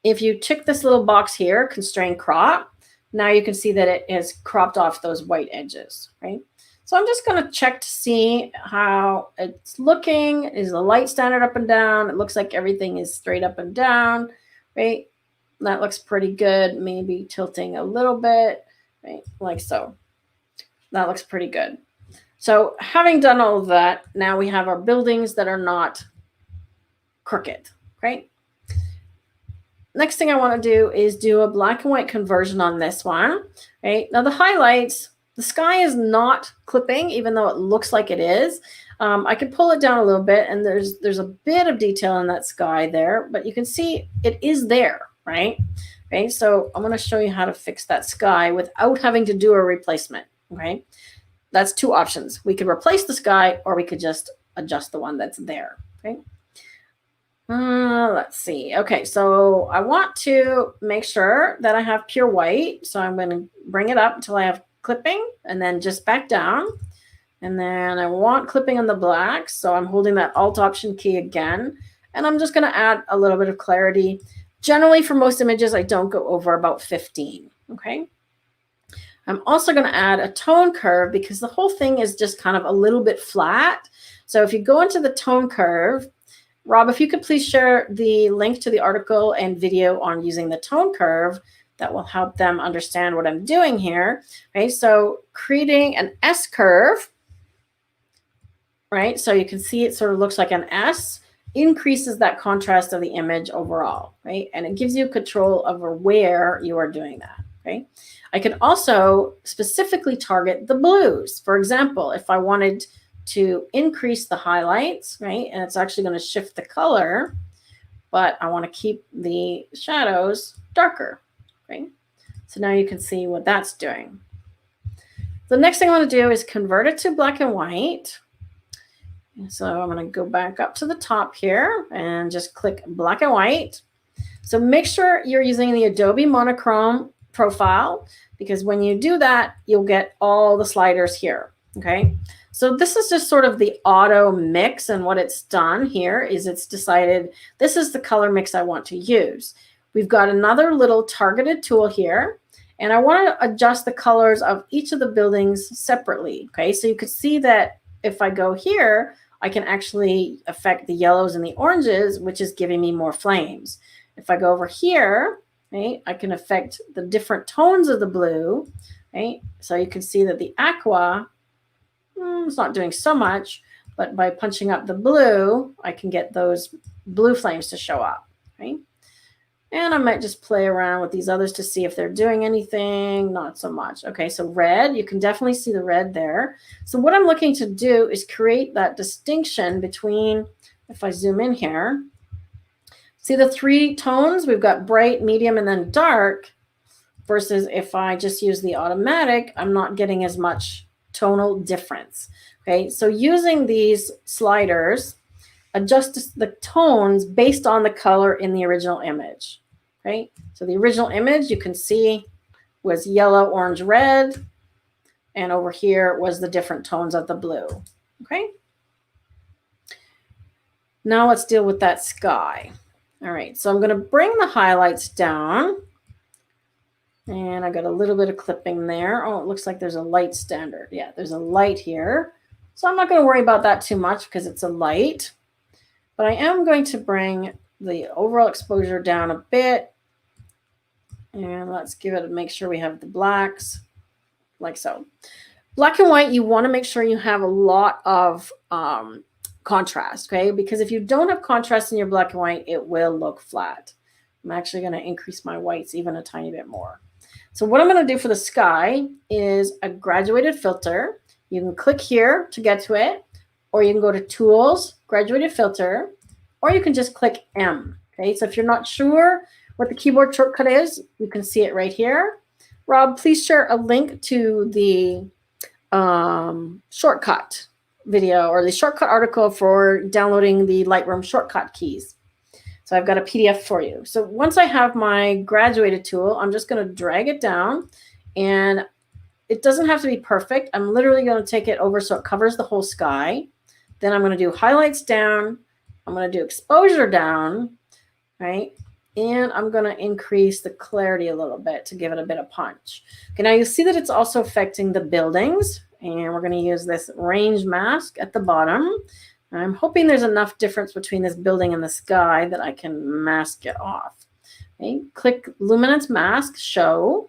Speaker 1: If you tick this little box here, constrain crop, now you can see that it has cropped off those white edges, right? So I'm just going to check to see how it's looking. Is the light standard up and down? It looks like everything is straight up and down, right? That looks pretty good. Maybe tilting a little bit, right? Like so. That looks pretty good. So having done all of that, now we have our buildings that are not crooked, right? Next thing I want to do is do a black and white conversion on this one, right? Now the highlights, the sky is not clipping, even though it looks like it is. I can pull it down a little bit, and there's a bit of detail in that sky there, but you can see it is there, right? Okay, so I'm going to show you how to fix that sky without having to do a replacement, okay? That's two options. We could replace the sky, or we could just adjust the one that's there, okay? Let's see. Okay, so I want to make sure that I have pure white. So I'm going to bring it up until I have clipping, and then just back down. And then I want clipping on the black. So I'm holding that Alt Option key again. And I'm just going to add a little bit of clarity. Generally, for most images, I don't go over about 15. Okay. I'm also going to add a tone curve because the whole thing is just kind of a little bit flat. So if you go into the tone curve, Rob, if you could please share the link to the article and video on using the tone curve, that will help them understand what I'm doing here. Okay, so creating an S curve, right? So you can see it sort of looks like an S, increases that contrast of the image overall, right? And it gives you control over where you are doing that, okay? I can also specifically target the blues. For example, if I wanted to increase the highlights, right? And it's actually going to shift the color, but I want to keep the shadows darker, right? So now you can see what that's doing. The next thing I want to do is convert it to black and white. So I'm going to go back up to the top here and just click black and white. So make sure you're using the Adobe monochrome profile, because when you do that, you'll get all the sliders here, okay? So this is just sort of the auto mix, and what it's done here is it's decided this is the color mix I want to use. We've got another little targeted tool here, and I want to adjust the colors of each of the buildings separately, okay? So you could see that if I go here, I can actually affect the yellows and the oranges, which is giving me more flames. If I go over here, right, I can affect the different tones of the blue, right? So you can see that the aqua, it's not doing so much, but by punching up the blue, I can get those blue flames to show up, right? And I might just play around with these others to see if they're doing anything. Not so much. Okay, so red, you can definitely see the red there. So what I'm looking to do is create that distinction between, if I zoom in here, see the three tones? We've got bright, medium, and then dark, versus if I just use the automatic, I'm not getting as much tonal difference. Okay, so using these sliders, adjust the tones based on the color in the original image. Right? So the original image you can see was yellow, orange, red, and over here was the different tones of the blue. Okay. Now let's deal with that sky. All right, so I'm going to bring the highlights down, and I got a little bit of clipping there. Oh, it looks like there's a light standard. Yeah, there's a light here. So I'm not going to worry about that too much because it's a light, but I am going to bring the overall exposure down a bit. And let's give it, make sure we have the blacks like so. Black and white, you want to make sure you have a lot of contrast, okay? Because if you don't have contrast in your black and white, it will look flat. I'm actually going to increase my whites even a tiny bit more. So what I'm going to do for the sky is a graduated filter. You can click here to get to it, or you can go to Tools, Graduated Filter, or you can just click M, okay? So if you're not sure what the keyboard shortcut is, you can see it right here. Rob, please share a link to the shortcut video or the shortcut article for downloading the Lightroom shortcut keys. So I've got a PDF for you. So once I have my graduated tool, I'm just going to drag it down, and it doesn't have to be perfect. I'm literally going to take it over so it covers the whole sky. Then I'm going to do highlights down. I'm going to do exposure down, right? And I'm going to increase the clarity a little bit to give it a bit of punch. Okay, now you see that it's also affecting the buildings, and we're going to use this range mask at the bottom. I'm hoping there's enough difference between this building and the sky that I can mask it off. Okay, click Luminance Mask, Show,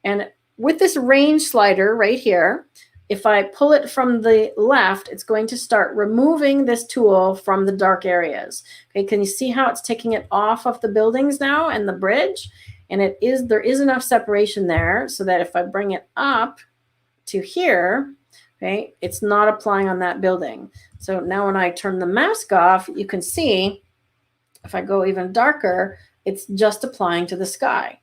Speaker 1: and with this range slider right here, if I pull it from the left, it's going to start removing this tool from the dark areas. Okay, can you see how it's taking it off of the buildings now and the bridge? And there is enough separation there so that if I bring it up to here, okay, it's not applying on that building. So now when I turn the mask off, you can see if I go even darker, it's just applying to the sky.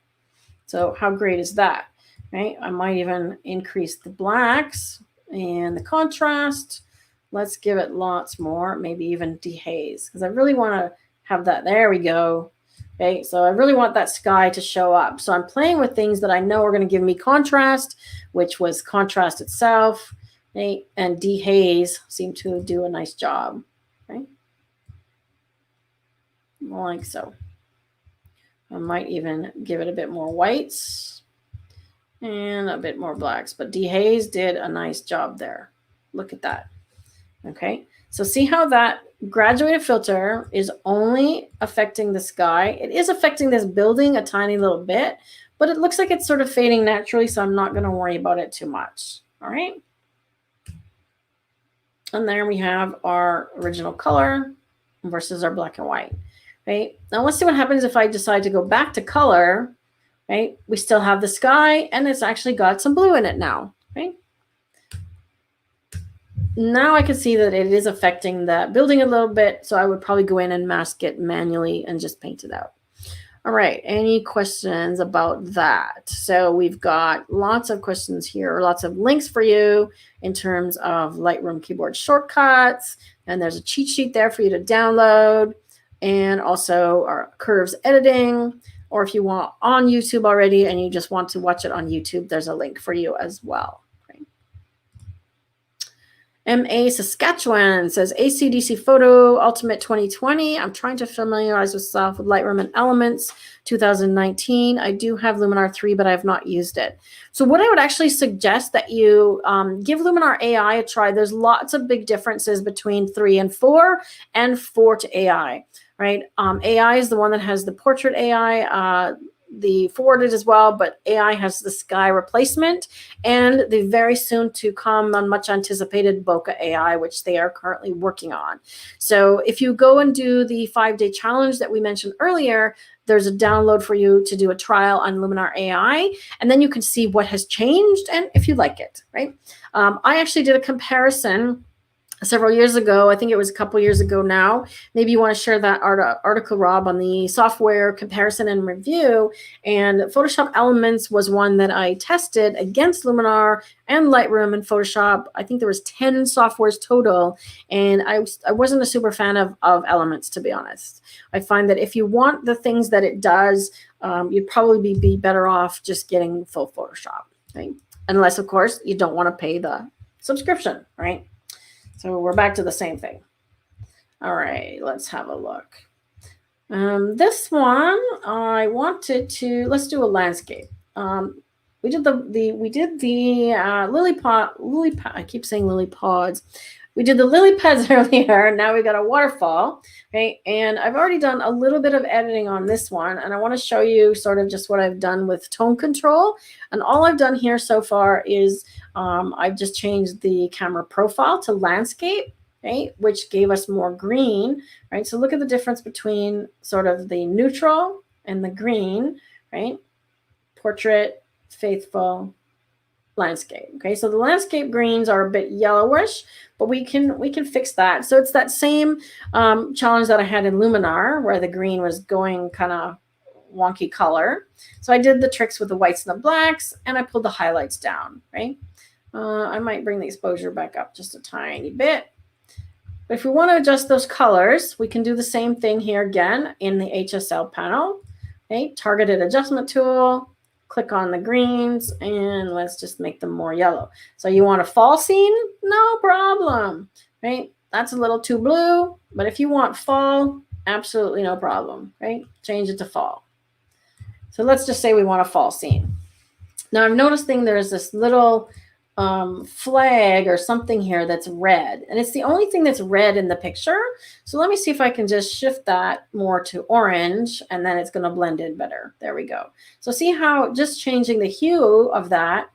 Speaker 1: So how great is that? Right? I might even increase the blacks and the contrast. Let's give it lots more, maybe even dehaze, because I really want to have that. There we go. Okay, so I really want that sky to show up. So I'm playing with things that I know are going to give me contrast, which was contrast itself. Okay, and dehaze seemed to do a nice job. Right? Like so. I might even give it a bit more whites and a bit more blacks, but dehaze did a nice job there. Look at that. Okay, so see how that graduated filter is only affecting the sky. It is affecting this building a tiny little bit, but it looks like it's sort of fading naturally, so I'm not going to worry about it too much. All right. And there we have our original color versus our black and white. Right, now let's see what happens if I decide to go back to color. Right, we still have the sky, and it's actually got some blue in it now. Right, now I can see that it is affecting the building a little bit, so I would probably go in and mask it manually and just paint it out. All right, any questions about that? So we've got lots of questions here, lots of links for you in terms of Lightroom keyboard shortcuts, and there's a cheat sheet there for you to download, and also our curves editing. Or if you want on YouTube already and you just want to watch it on YouTube, there's a link for you as well. Right? MA Saskatchewan says ACDC Photo Ultimate 2020. I'm trying to familiarize myself with Lightroom and Elements 2019. I do have Luminar 3, but I have not used it. So what I would actually suggest that you give Luminar AI a try. There's lots of big differences between 3 and 4 and 4 to AI, right? AI is the one that has the portrait AI, the forwarded as well, but AI has the sky replacement and the very soon to come and much anticipated Bokeh AI, which they are currently working on. So if you go and do the 5-day challenge that we mentioned earlier, there's a download for you to do a trial on Luminar AI, and then you can see what has changed and if you like it, right? I actually did a comparison several years ago. I think it was a couple years ago now. Maybe you want to share that article, Rob, on the software comparison and review. And Photoshop Elements was one that I tested against Luminar and Lightroom and Photoshop. I think there was 10 softwares total. And I wasn't a super fan of Elements, to be honest. I find that if you want the things that it does, you'd probably be better off just getting full Photoshop, right? Unless, of course, you don't want to pay the subscription, right? So we're back to the same thing. All right, let's have a look. This one, I wanted to, let's do a landscape. We did the lily pad, I keep saying lily pods. We did the lily pads earlier, now we got a waterfall, right? And I've already done a little bit of editing on this one, and I want to show you sort of just what I've done with tone control. And all I've done here so far is I've just changed the camera profile to landscape, right? Which gave us more green, right? So look at the difference between sort of the neutral and the green, right? Portrait, faithful, landscape. Okay, so the landscape greens are a bit yellowish, but we can fix that. So it's that same challenge that I had in Luminar, where the green was going kind of wonky color. So I did the tricks with the whites and the blacks, and I pulled the highlights down, right? I might bring the exposure back up just a tiny bit. But if we want to adjust those colors, we can do the same thing here again in the HSL panel. Okay, targeted adjustment tool, click on the greens, and let's just make them more yellow. So you want a fall scene? No problem, right? That's a little too blue, but if you want fall, absolutely no problem, right? Change it to fall. So let's just say we want a fall scene. Now I'm noticing there's this little flag or something here that's red, and it's the only thing that's red in the picture. So let me see if I can just shift that more to orange, and then it's going to blend in better. There we go. So see how just changing the hue of that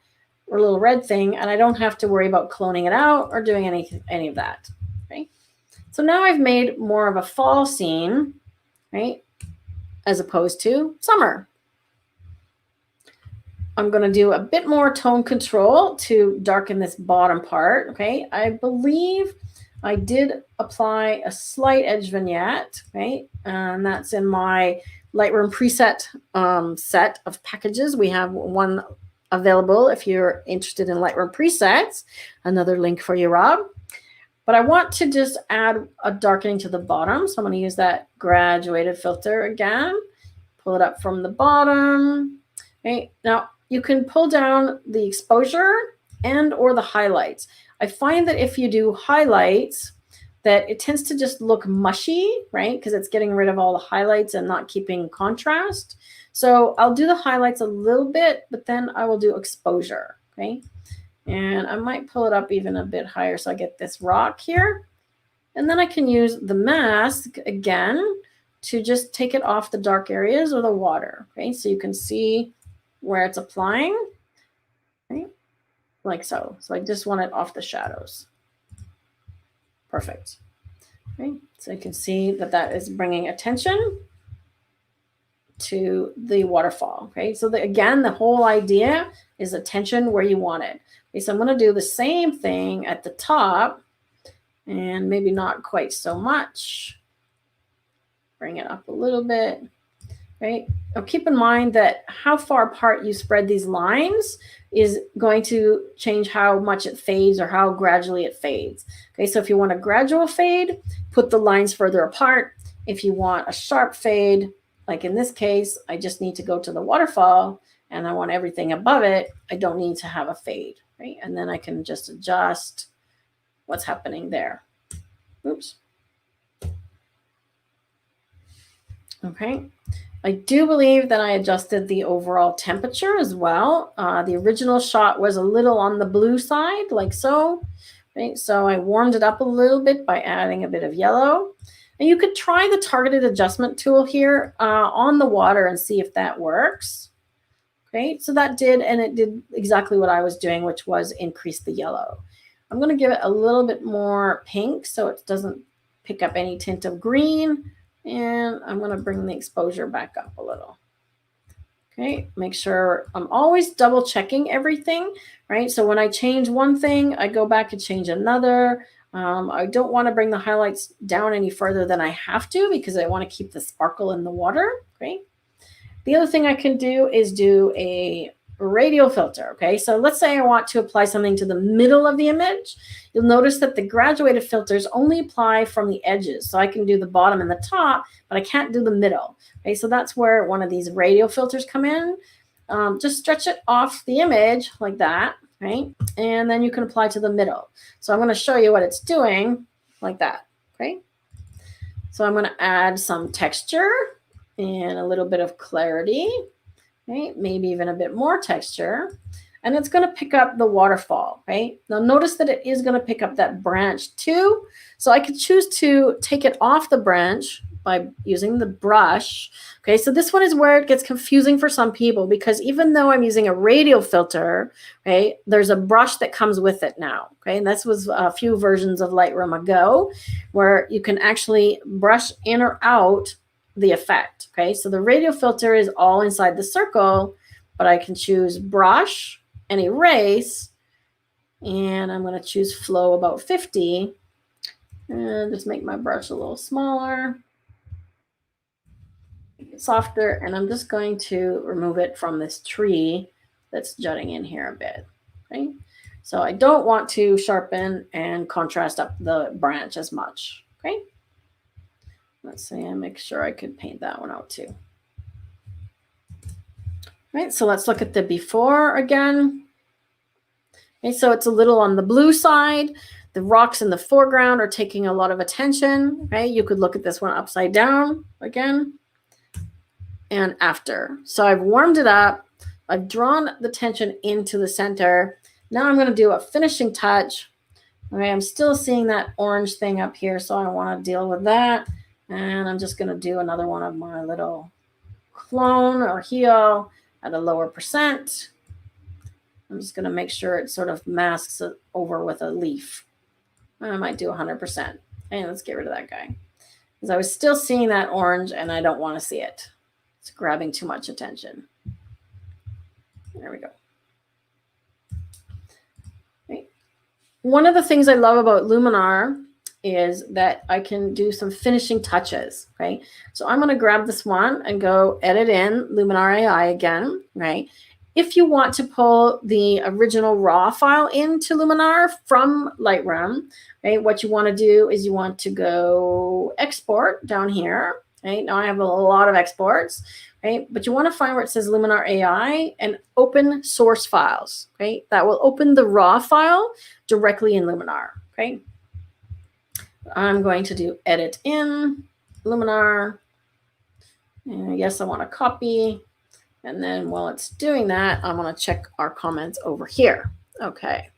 Speaker 1: or little red thing, and I don't have to worry about cloning it out or doing any of that, right? So now I've made more of a fall scene, right, as opposed to summer. I'm going to do a bit more tone control to darken this bottom part. Okay, I believe I did apply a slight edge vignette, right? And that's in my Lightroom preset set of packages. We have one available if you're interested in Lightroom presets. Another link for you, Rob. But I want to just add a darkening to the bottom. So I'm going to use that graduated filter again. Pull it up from the bottom. Okay, now you can pull down the exposure and or the highlights. I find that if you do highlights, that it tends to just look mushy, right? Because it's getting rid of all the highlights and not keeping contrast. So I'll do the highlights a little bit, but then I will do exposure, okay? And I might pull it up even a bit higher so I get this rock here. And then I can use the mask again to just take it off the dark areas or the water, okay? So you can see where it's applying, right? Like so. So I just want it off the shadows. Perfect. Okay, so you can see that that is bringing attention to the waterfall. Okay, so again, the whole idea is attention where you want it. Okay, so I'm going to do the same thing at the top, and maybe not quite so much. Bring it up a little bit. Right? Now keep in mind that how far apart you spread these lines is going to change how much it fades or how gradually it fades. Okay, so if you want a gradual fade, put the lines further apart. If you want a sharp fade, like in this case, I just need to go to the waterfall and I want everything above it. I don't need to have a fade, right? And then I can just adjust what's happening there. Oops. Okay. I do believe that I adjusted the overall temperature as well. The original shot was a little on the blue side, like so. Right? So I warmed it up a little bit by adding a bit of yellow. And you could try the targeted adjustment tool here on the water and see if that works. Okay, so that did, and it did exactly what I was doing, which was increase the yellow. I'm going to give it a little bit more pink so it doesn't pick up any tint of green. And I'm going to bring the exposure back up a little. Okay, make sure I'm always double checking everything, right? So when I change one thing, I go back and change another. I don't want to bring the highlights down any further than I have to because I want to keep the sparkle in the water. Okay. The other thing I can do is do a radial filter. Okay, so let's say I want to apply something to the middle of the image. You'll notice that the graduated filters only apply from the edges. So I can do the bottom and the top, but I can't do the middle. Okay, so that's where one of these radial filters come in. Just stretch it off the image like that, right? And then you can apply to the middle. So I'm going to show you what it's doing like that. Okay, so I'm going to add some texture and a little bit of clarity, right? Maybe even a bit more texture. And it's going to pick up the waterfall, right? Now notice that it is going to pick up that branch too. So I could choose to take it off the branch by using the brush. Okay, so this one is where it gets confusing for some people because even though I'm using a radial filter, right, there's a brush that comes with it now. Okay, and this was a few versions of Lightroom ago where you can actually brush in or out the effect. Okay, so the radial filter is all inside the circle, but I can choose brush and erase, and I'm going to choose flow about 50 and just make my brush a little smaller, softer, and I'm just going to remove it from this tree that's jutting in here a bit. Okay, so I don't want to sharpen and contrast up the branch as much. Okay, let's see, and make sure I could paint that one out too. Right, so let's look at the before again. Okay, so it's a little on the blue side. The rocks in the foreground are taking a lot of attention. Okay, you could look at this one upside down again and after. So I've warmed it up. I've drawn the tension into the center. Now I'm going to do a finishing touch. Okay, I'm still seeing that orange thing up here, so I don't want to deal with that. And I'm just going to do another one of my little clone or heel at a lower percent. I'm just going to make sure it sort of masks it over with a leaf. I might do 100%. And let's get rid of that guy. Because I was still seeing that orange and I don't want to see it. It's grabbing too much attention. There we go. Okay. One of the things I love about Luminar is that I can do some finishing touches, right? So I'm going to grab this one and go edit in Luminar AI again, right? If you want to pull the original raw file into Luminar from Lightroom, right, what you want to do is you want to go export down here, right? Now I have a lot of exports, right? But you want to find where it says Luminar AI and open source files, right? That will open the raw file directly in Luminar, okay? I'm going to do edit in Luminar. And yes, I want to copy. And then while it's doing that, I want to check our comments over here. Okay.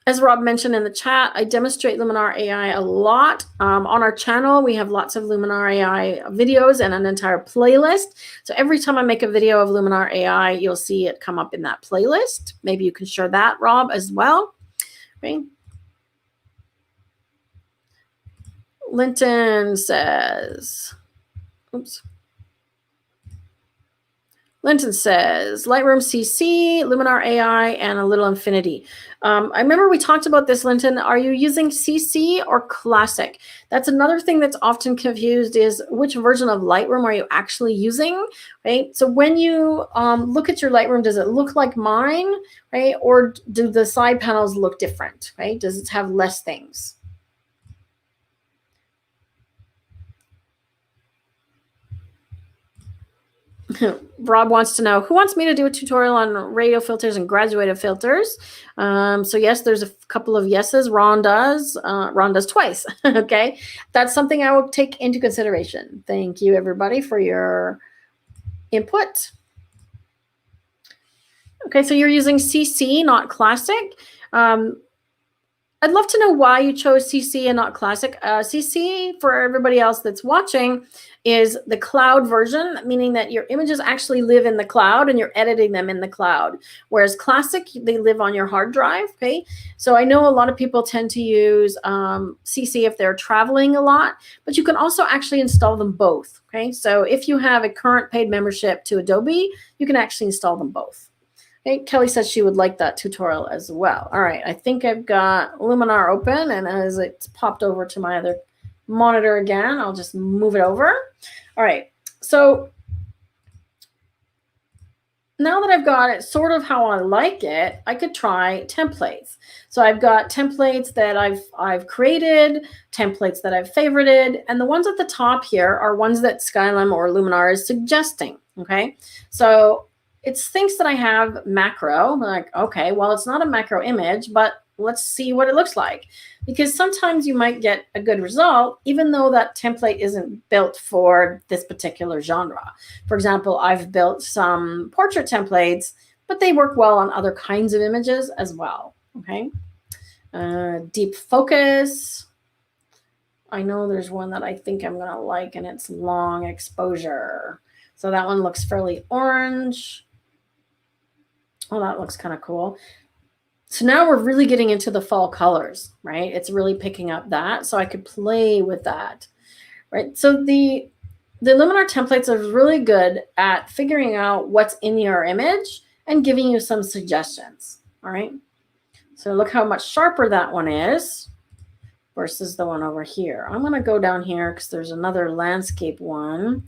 Speaker 1: As Rob mentioned in the chat, I demonstrate Luminar AI a lot. On our channel, we have lots of Luminar AI videos and an entire playlist. So every time I make a video of Luminar AI, you'll see it come up in that playlist. Maybe you can share that, Rob, as well. Okay. Linton says, oops. Linton says, Lightroom CC, Luminar AI, and a little Infinity. I remember we talked about this, Linton. Are you using CC or Classic? That's another thing that's often confused is which version of Lightroom are you actually using, right? So when you look at your Lightroom, does it look like mine, right? Or do the side panels look different, right? Does it have less things? Rob wants to know, who wants me to do a tutorial on radial filters and graduated filters? So yes, there's a couple of yeses. Ron does twice. Okay. That's something I will take into consideration. Thank you, everybody, for your input. Okay, so you're using CC, not Classic. I'd love to know why you chose CC and not Classic. CC, for everybody else that's watching, is the cloud version, meaning that your images actually live in the cloud and you're editing them in the cloud. Whereas Classic, they live on your hard drive, okay? So I know a lot of people tend to use CC if they're traveling a lot, but you can also actually install them both, okay? So if you have a current paid membership to Adobe, you can actually install them both. Okay, Kelly says she would like that tutorial as well. All right, I think I've got Luminar open, and as it's popped over to my other monitor again, I'll just move it over. All right, so now that I've got it sort of how I like it, I could try templates. So I've got templates that I've created, templates that I've favorited, and the ones at the top here are ones that Skylum or Luminar is suggesting, okay? So it's things that I have macro, like, okay, well, it's not a macro image, but let's see what it looks like. Because sometimes you might get a good result, even though that template isn't built for this particular genre. For example, I've built some portrait templates, but they work well on other kinds of images as well, okay? Deep focus. I know there's one that I think I'm gonna like, and it's long exposure. So that one looks fairly orange. Oh, that looks kind of cool. So now we're really getting into the fall colors, right? It's really picking up that. So I could play with that, right? So the Luminar templates are really good at figuring out what's in your image and giving you some suggestions, all right? So look how much sharper that one is versus the one over here. I'm going to go down here because there's another landscape one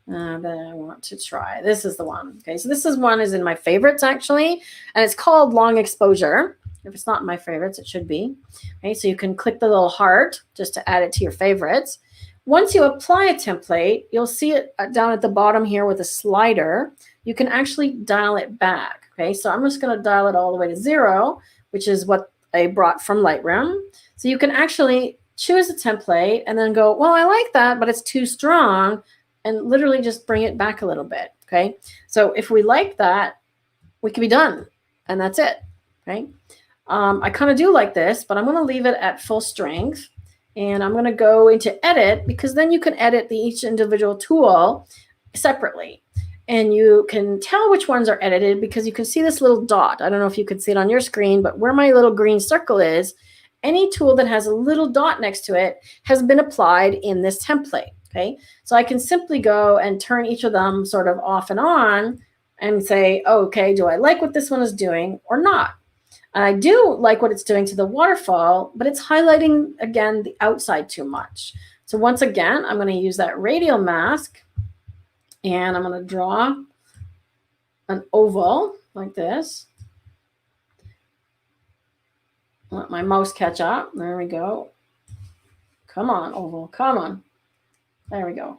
Speaker 1: that I want to try. This is the one. Okay, so this one is in my favorites actually, and it's called long exposure. If it's not in my favorites, it should be. Okay, so you can click the little heart just to add it to your favorites. Once you apply a template, you'll see it down at the bottom here with a slider. You can actually dial it back. Okay, so I'm just going to dial it all the way to 0, which is what I brought from Lightroom. So you can actually choose a template and then go, well, I like that, but it's too strong, and literally just bring it back a little bit, okay? So if we like that, we can be done, and that's it, okay? I kind of do like this, but I'm going to leave it at full strength, and I'm going to go into edit, because then you can edit each individual tool separately, and you can tell which ones are edited because you can see this little dot. I don't know if you can see it on your screen, but where my little green circle is, any tool that has a little dot next to it has been applied in this template. Okay, so I can simply go and turn each of them sort of off and on and say, oh, okay, do I like what this one is doing or not? And I do like what it's doing to the waterfall, but it's highlighting, again, the outside too much. So once again, I'm going to use that radial mask, and I'm going to draw an oval like this. Let my mouse catch up. There we go. Come on, oval, come on. There we go.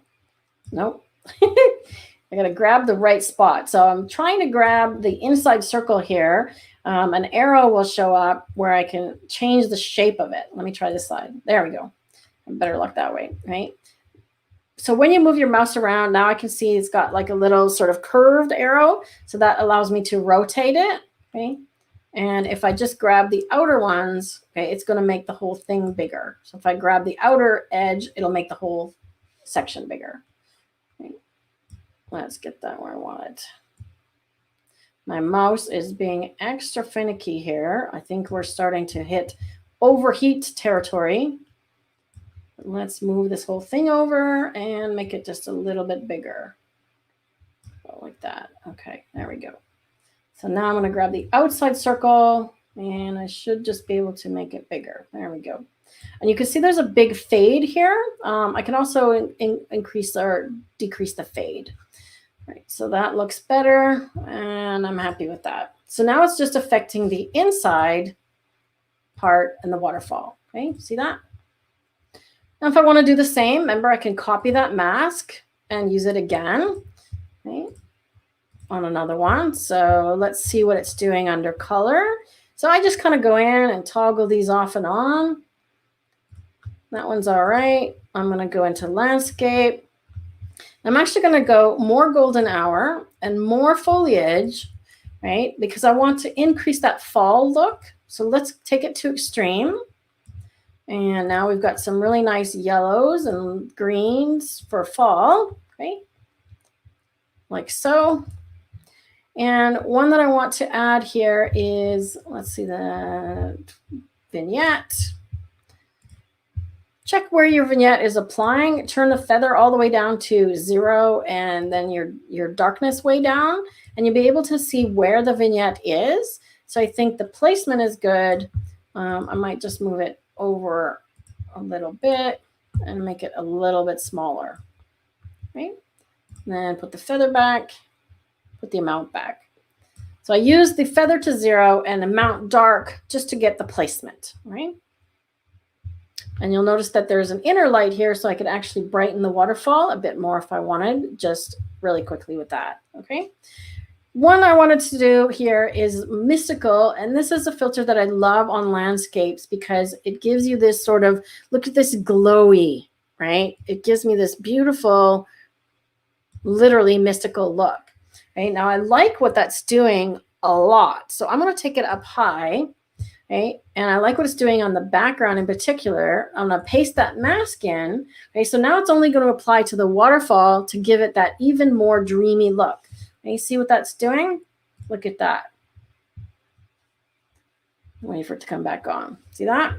Speaker 1: Nope. I got to grab the right spot. So I'm trying to grab the inside circle here. An arrow will show up where I can change the shape of it. Let me try this side. There we go. Better luck that way, right? So when you move your mouse around, now I can see it's got like a little sort of curved arrow. So that allows me to rotate it, okay? And if I just grab the outer ones, okay, it's going to make the whole thing bigger. So if I grab the outer edge, it'll make the whole section bigger. Okay. Let's get that where I want it. My mouse is being extra finicky here. I think we're starting to hit overheat territory. Let's move this whole thing over and make it just a little bit bigger. Like that. Okay, there we go. So now I'm going to grab the outside circle, and I should just be able to make it bigger. There we go. And you can see there's a big fade here. I can also increase or decrease the fade. Right, so that looks better, and I'm happy with that. So now it's just affecting the inside part and the waterfall. Okay, see that? Now if I want to do the same, remember I can copy that mask and use it again. Okay, on another one. So let's see what it's doing under color. So I just kind of go in and toggle these off and on. That one's all right. I'm going to go into landscape. I'm actually going to go more golden hour and more foliage, right? Because I want to increase that fall look. So let's take it to extreme. And now we've got some really nice yellows and greens for fall, right? Like so. And one that I want to add here is, let's see, the vignette. Check where your vignette is applying. Turn the feather all the way down to 0 and then your darkness way down. And you'll be able to see where the vignette is. So I think the placement is good. I might just move it over a little bit and make it a little bit smaller. Right? And then put the feather back, put the amount back. So I use the feather to 0 and amount dark just to get the placement, right? And you'll notice that there's an inner light here, so I could actually brighten the waterfall a bit more if I wanted, just really quickly with that, okay? One I wanted to do here is mystical, and this is a filter that I love on landscapes because it gives you this sort of, look at this glowy, right? It gives me this beautiful, literally mystical look, right? Now I like what that's doing a lot, so I'm going to take it up high. Okay, and I like what it's doing on the background in particular. I'm going to paste that mask in. Okay, so now it's only going to apply to the waterfall to give it that even more dreamy look. Okay, you see what that's doing? Look at that. I'm waiting for it to come back on. See that?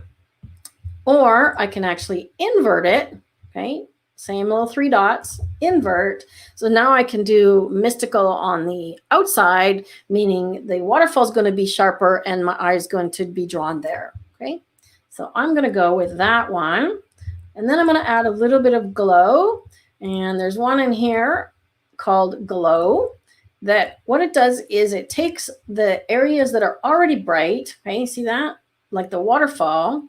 Speaker 1: Or I can actually invert it. Okay, same little 3 dots, invert. So now I can do mystical on the outside, meaning the waterfall is going to be sharper and my eye is going to be drawn there. Okay, so I'm going to go with that one. And then I'm going to add a little bit of glow. And there's one in here called glow that what it does is it takes the areas that are already bright. Okay, you see that? Like the waterfall.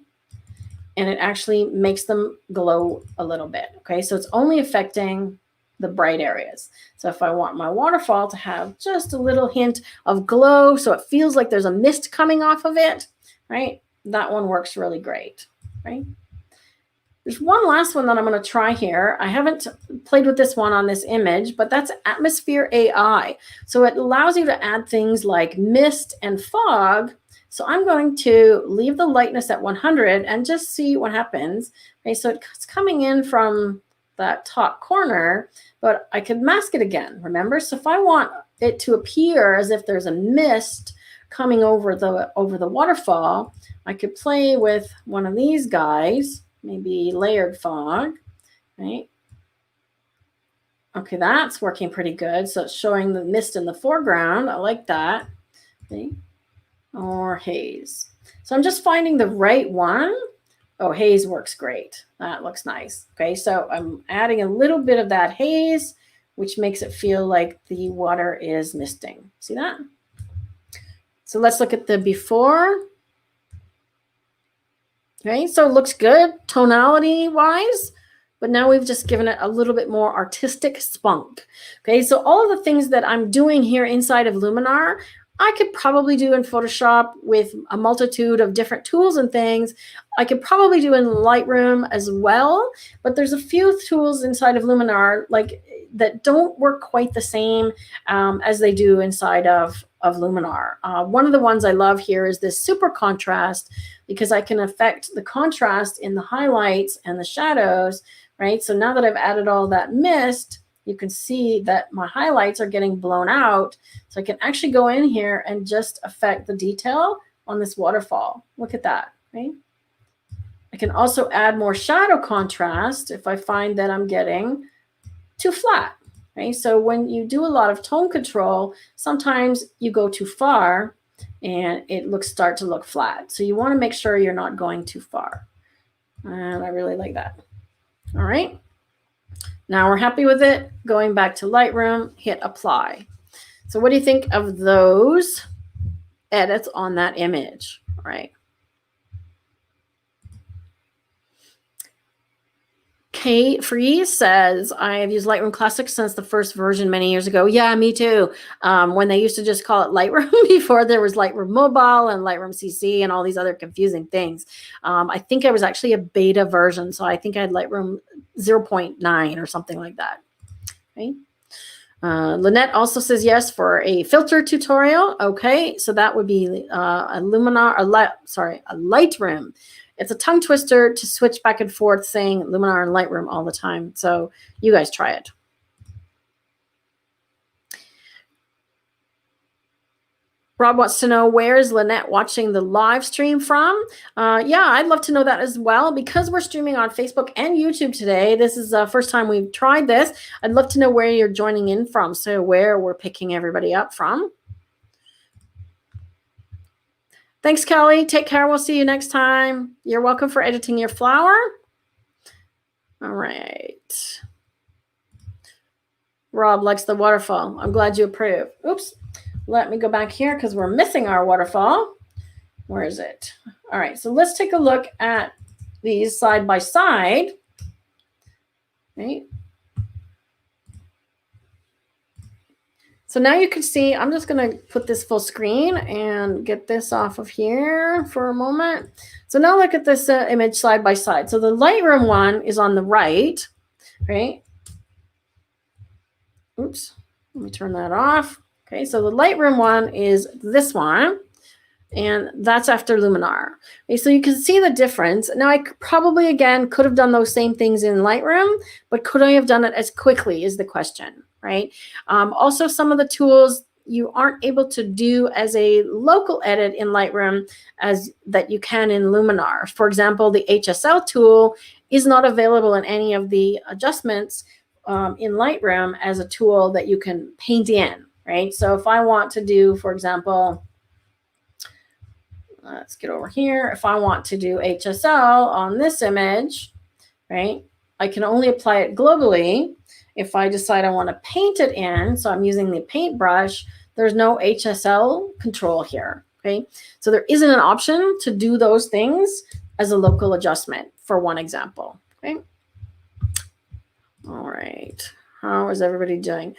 Speaker 1: And it actually makes them glow a little bit. Okay, so it's only affecting the bright areas. So if I want my waterfall to have just a little hint of glow, so it feels like there's a mist coming off of it, right? That one works really great, right? There's one last one that I'm going to try here. I haven't played with this one on this image, but that's Atmosphere AI. So it allows you to add things like mist and fog. So I'm going to leave the lightness at 100 and just see what happens. Okay, so it's coming in from that top corner, but I could mask it again, remember? So if I want it to appear as if there's a mist coming over the waterfall, I could play with one of these guys, maybe layered fog, right? Okay, that's working pretty good. So it's showing the mist in the foreground. I like that. Okay. Or haze. So I'm just finding the right one. Oh, haze works great. That looks nice. Okay, so I'm adding a little bit of that haze, which makes it feel like the water is misting. See that? So let's look at the before. Okay, so it looks good tonality wise, but now we've just given it a little bit more artistic spunk. Okay, so all of the things that I'm doing here inside of Luminar, I could probably do in Photoshop with a multitude of different tools and things. I could probably do in Lightroom as well, but there's a few tools inside of Luminar like that don't work quite the same as they do inside of Luminar. One of the ones I love here is this super contrast because I can affect the contrast in the highlights and the shadows, right? So now that I've added all that mist, you can see that my highlights are getting blown out. So I can actually go in here and just affect the detail on this waterfall. Look at that, right? I can also add more shadow contrast if I find that I'm getting too flat, right? So when you do a lot of tone control, sometimes you go too far and it start to look flat. So you want to make sure you're not going too far. And I really like that. All right. Now we're happy with it. Going back to Lightroom, hit apply. So what do you think of those edits on that image? All right. Kate Freeze says, I have used Lightroom Classic since the first version many years ago. Yeah, me too. When they used to just call it Lightroom before there was Lightroom Mobile and Lightroom CC and all these other confusing things. I think I was actually a beta version. So I think I had Lightroom 0.9 or something like that. Okay. Lynette also says yes for a filter tutorial. Okay, so that would be a Lightroom. It's a tongue twister to switch back and forth saying Luminar and Lightroom all the time. So you guys try it. Rob wants to know, where is Lynette watching the live stream from? Yeah, I'd love to know that as well. Because we're streaming on Facebook and YouTube today, this is the first time we've tried this. I'd love to know where you're joining in from, so where we're picking everybody up from. Thanks, Kelly. Take care. We'll see you next time. You're welcome for editing your flower. All right. Rob likes the waterfall. I'm glad you approve. Oops. Let me go back here because we're missing our waterfall. Where is it? All right. So let's take a look at these side by side. Right. So now you can see, I'm just going to put this full screen and get this off of here for a moment. So now look at this image side by side. So the Lightroom one is on the right, right? Oops, let me turn that off. Okay, so the Lightroom one is this one, and that's after Luminar. Okay, so you can see the difference. Now I probably, again, could have done those same things in Lightroom, but could I have done it as quickly is the question. Right. Also, some of the tools you aren't able to do as a local edit in Lightroom as that you can in Luminar. For example, the HSL tool is not available in any of the adjustments in Lightroom as a tool that you can paint in. Right. So if I want to do, for example, let's get over here. If I want to do HSL on this image, right, I can only apply it globally. If I decide I want to paint it in, so I'm using the paintbrush, there's no HSL control here, okay? So there isn't an option to do those things as a local adjustment, for one example, okay? All right, how is everybody doing?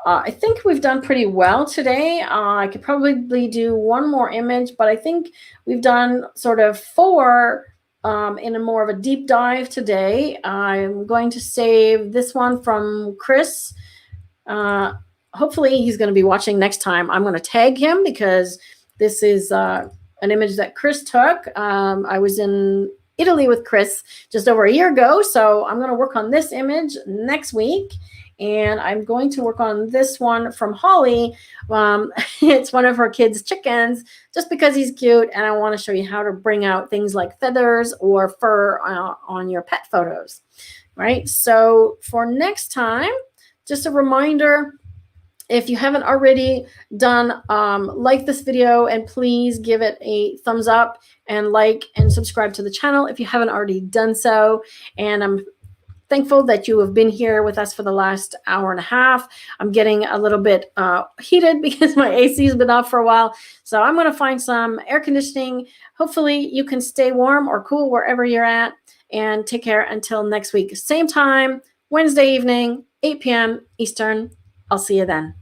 Speaker 1: I think we've done pretty well today. I could probably do one more image, but I think we've done sort of 4 in a more of a deep dive today. I'm going to save this one from Chris. Hopefully he's going to be watching next time. I'm going to tag him because this is an image that Chris took. I was in Italy with Chris just over a year ago, so I'm going to work on this image next week. And I'm going to work on this one from Holly. It's one of her kids' chickens, just because he's cute. And I want to show you how to bring out things like feathers or fur on your pet photos. Right. So for next time, just a reminder, if you haven't already done, like this video, and please give it a thumbs up and like and subscribe to the channel if you haven't already done so. And I'm thankful that you have been here with us for the last hour and a half. I'm getting a little bit heated because my AC has been off for a while. So I'm going to find some air conditioning. Hopefully you can stay warm or cool wherever you're at, and take care until next week. Same time, Wednesday evening, 8 p.m. Eastern. I'll see you then.